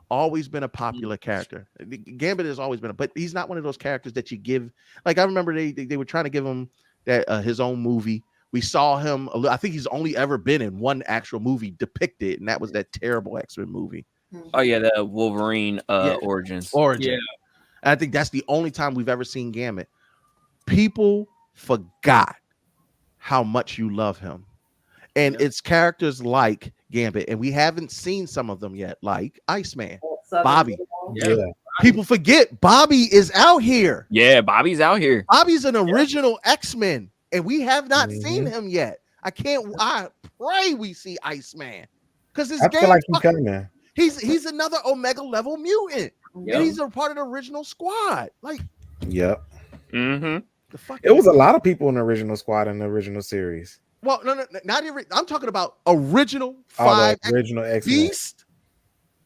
Always been a popular character. Gambit has always been, but he's not one of those characters that you give. Like, I remember they were trying to give him that his own movie. We saw him. I think he's only ever been in one actual movie depicted, and that was that terrible X-Men movie. Oh yeah, the Wolverine Origins. Yeah. I think that's the only time we've ever seen Gambit. People forgot how much you love him. And it's characters like Gambit, and we haven't seen some of them yet, like Iceman, Bobby. Yeah. People forget Bobby is out here. Yeah, Bobby's out here. Bobby's an original X-Men. and we have not seen him yet. I pray we see Iceman because his I game. feel like he's coming. He's another Omega level mutant, Yep. and he's a part of the original squad. Like, Yep. Mm-hmm. the fuck. It was a lot of people in the original squad in the original series. Well, no, not even. I'm talking about original The original X-Men. Beast.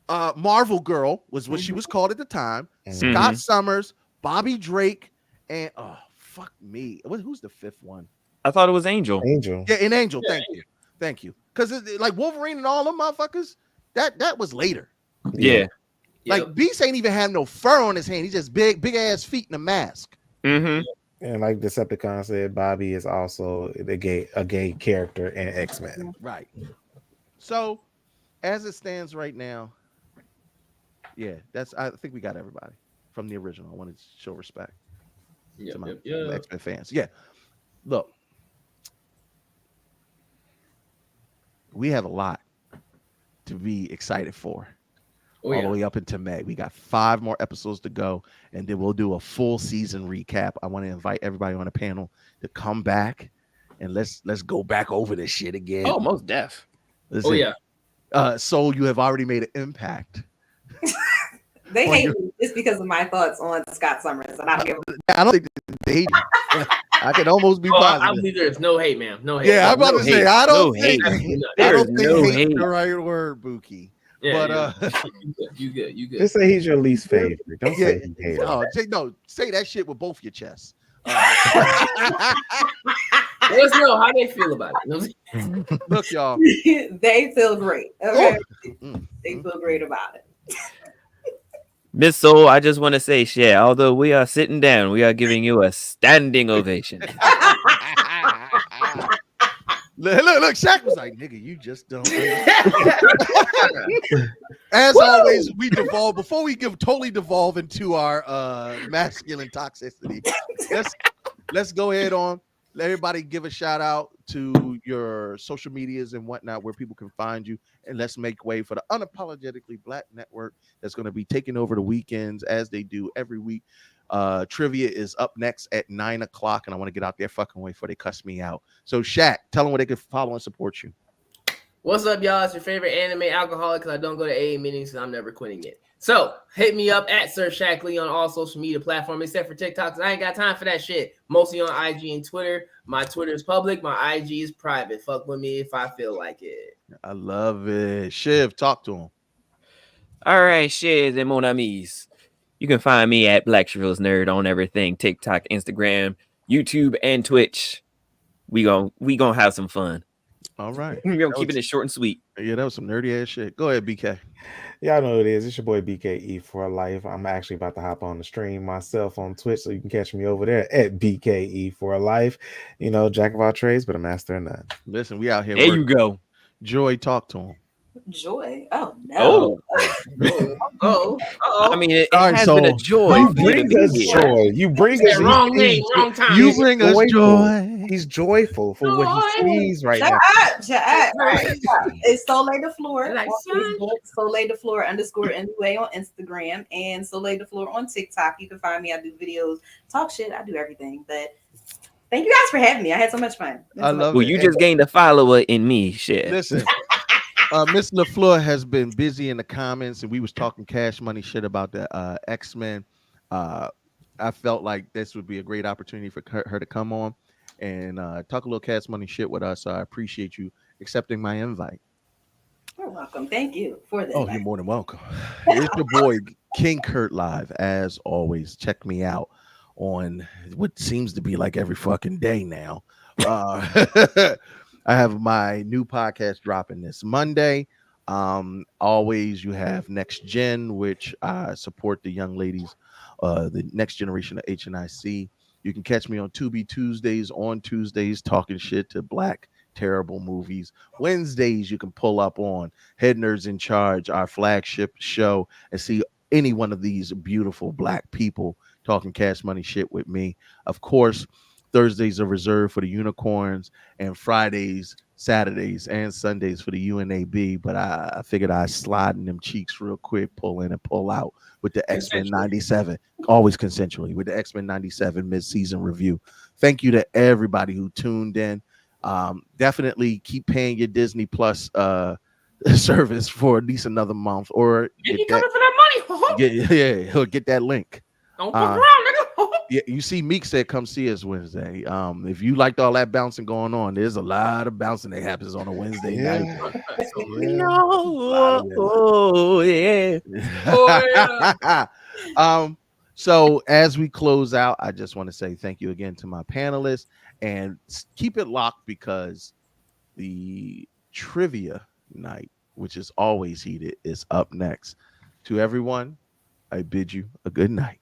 Marvel Girl was what she was called at the time. Scott Summers, Bobby Drake, and fuck me. Who's the fifth one? I thought it was Angel. Yeah, and Angel. Thank you. Because like Wolverine and all them motherfuckers, that was later. Yeah. Like Beast ain't even have no fur on his hand. He's just big ass feet and a mask. Mm-hmm. And like Decepticon said, Bobby is also a gay character in X-Men. Right. So, as it stands right now, yeah, I think we got everybody from the original. I wanted to show respect to my X-Men fans. Yeah. Look, we have a lot to be excited for. All the way up into May. We got 5 more episodes to go, and then we'll do a full season recap. I want to invite everybody on the panel to come back and let's go back over this shit again. Oh, most deaf. So you have already made an impact. They hate me just because of my thoughts on Scott Summers, and I don't give I don't think they hate you. I can almost be positive. I believe there's no hate, ma'am. No hate. Yeah, I'm about to say I don't think There's no hate hate. the right word, Buki. Yeah, but you good. Just say he's your least favorite. Don't say he hates. No, say that shit with both your chests. Let us know how they feel about it. Look, y'all. They feel great. Okay, they feel great about it. Miss Soul, I just want to say, shit, although we are sitting down, we are giving you a standing ovation. Look, Shaq was like, nigga, you just don't. As always, we devolve before we totally devolve into our masculine toxicity. Let's go ahead on. Let everybody give a shout out to your social medias and whatnot where people can find you, and let's make way for the Unapologetically Black Network that's going to be taking over the weekends as they do every week. Trivia is up next at 9:00, and I want to get out there fucking way before they cuss me out. So Shaq, tell them where they can follow and support you. What's up, y'all? It's your favorite anime alcoholic because I don't go to AA meetings and I'm never quitting it. So hit me up at Sir Shackley on all social media platforms except for TikTok because I ain't got time for that shit. Mostly on IG and Twitter. My Twitter is public. My IG is private. Fuck with me if I feel like it. I love it. Shiv, talk to him. All right, shares and mon amis. You can find me at Black Shrills Nerd on everything: TikTok, Instagram, YouTube, and Twitch. We gonna have some fun. All right. We're gonna keep it short and sweet. Yeah, that was some nerdy ass shit. Go ahead, BK. Y'all know who it is. It's your boy BKE for life. I'm actually about to hop on the stream myself on Twitch, so you can catch me over there at BKE for life. You know, jack of all trades, but a master of none. Listen, we out here. There you go. Joy, talk to him. Joy. Oh no. I mean, it has been a joy. You bring us joy. You bring us wrong name, wrong time. You bring us joy. He's joyful for what he sees right now. Shut up. It's Soleil de Fleur on Facebook, Soleil de Fleur _NUA on Instagram, and Soleil de Fleur on TikTok. You can find me. I do videos, talk shit. I do everything. But thank you guys for having me. I had so much fun. I love it. Well, you just gained a follower in me. Shit. Listen. Miss LaFleur has been busy in the comments, and we was talking cash money shit about the X-Men. I felt like this would be a great opportunity for her to come on and talk a little cash money shit with us. So I appreciate you accepting my invite. You're welcome. Thank you for this. Oh, you're more than welcome. It's your boy King Kurt live. As always, check me out on what seems to be like every fucking day now. I have my new podcast dropping this Monday. Always you have Next Gen, which I support the young ladies, the next generation of HNIC. You can catch me on Tubi Tuesdays, talking shit to black terrible movies. Wednesdays, you can pull up on Head Nerds in Charge, our flagship show, and see any one of these beautiful black people talking cash money shit with me. Of course, Thursdays are reserved for the unicorns, and Fridays Saturdays and Sundays for the UNAB, but I figured I'd slide in them cheeks real quick, pull in and pull out with the Xmen 97, always consensually, with the Xmen 97 mid-season review. Thank you to everybody who tuned in. Definitely keep paying your Disney Plus service for at least another month, or get that money. Get that link. Don't fuck around, nigga. Yeah, you see, Meek said, "Come see us Wednesday." If you liked all that bouncing going on, there's a lot of bouncing that happens on a Wednesday night. So as we close out, I just want to say thank you again to my panelists, and keep it locked because the trivia night, which is always heated, is up next. To everyone, I bid you a good night.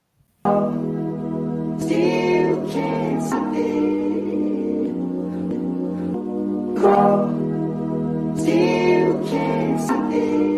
Still can't stop it. Crawl. Still can't stop it.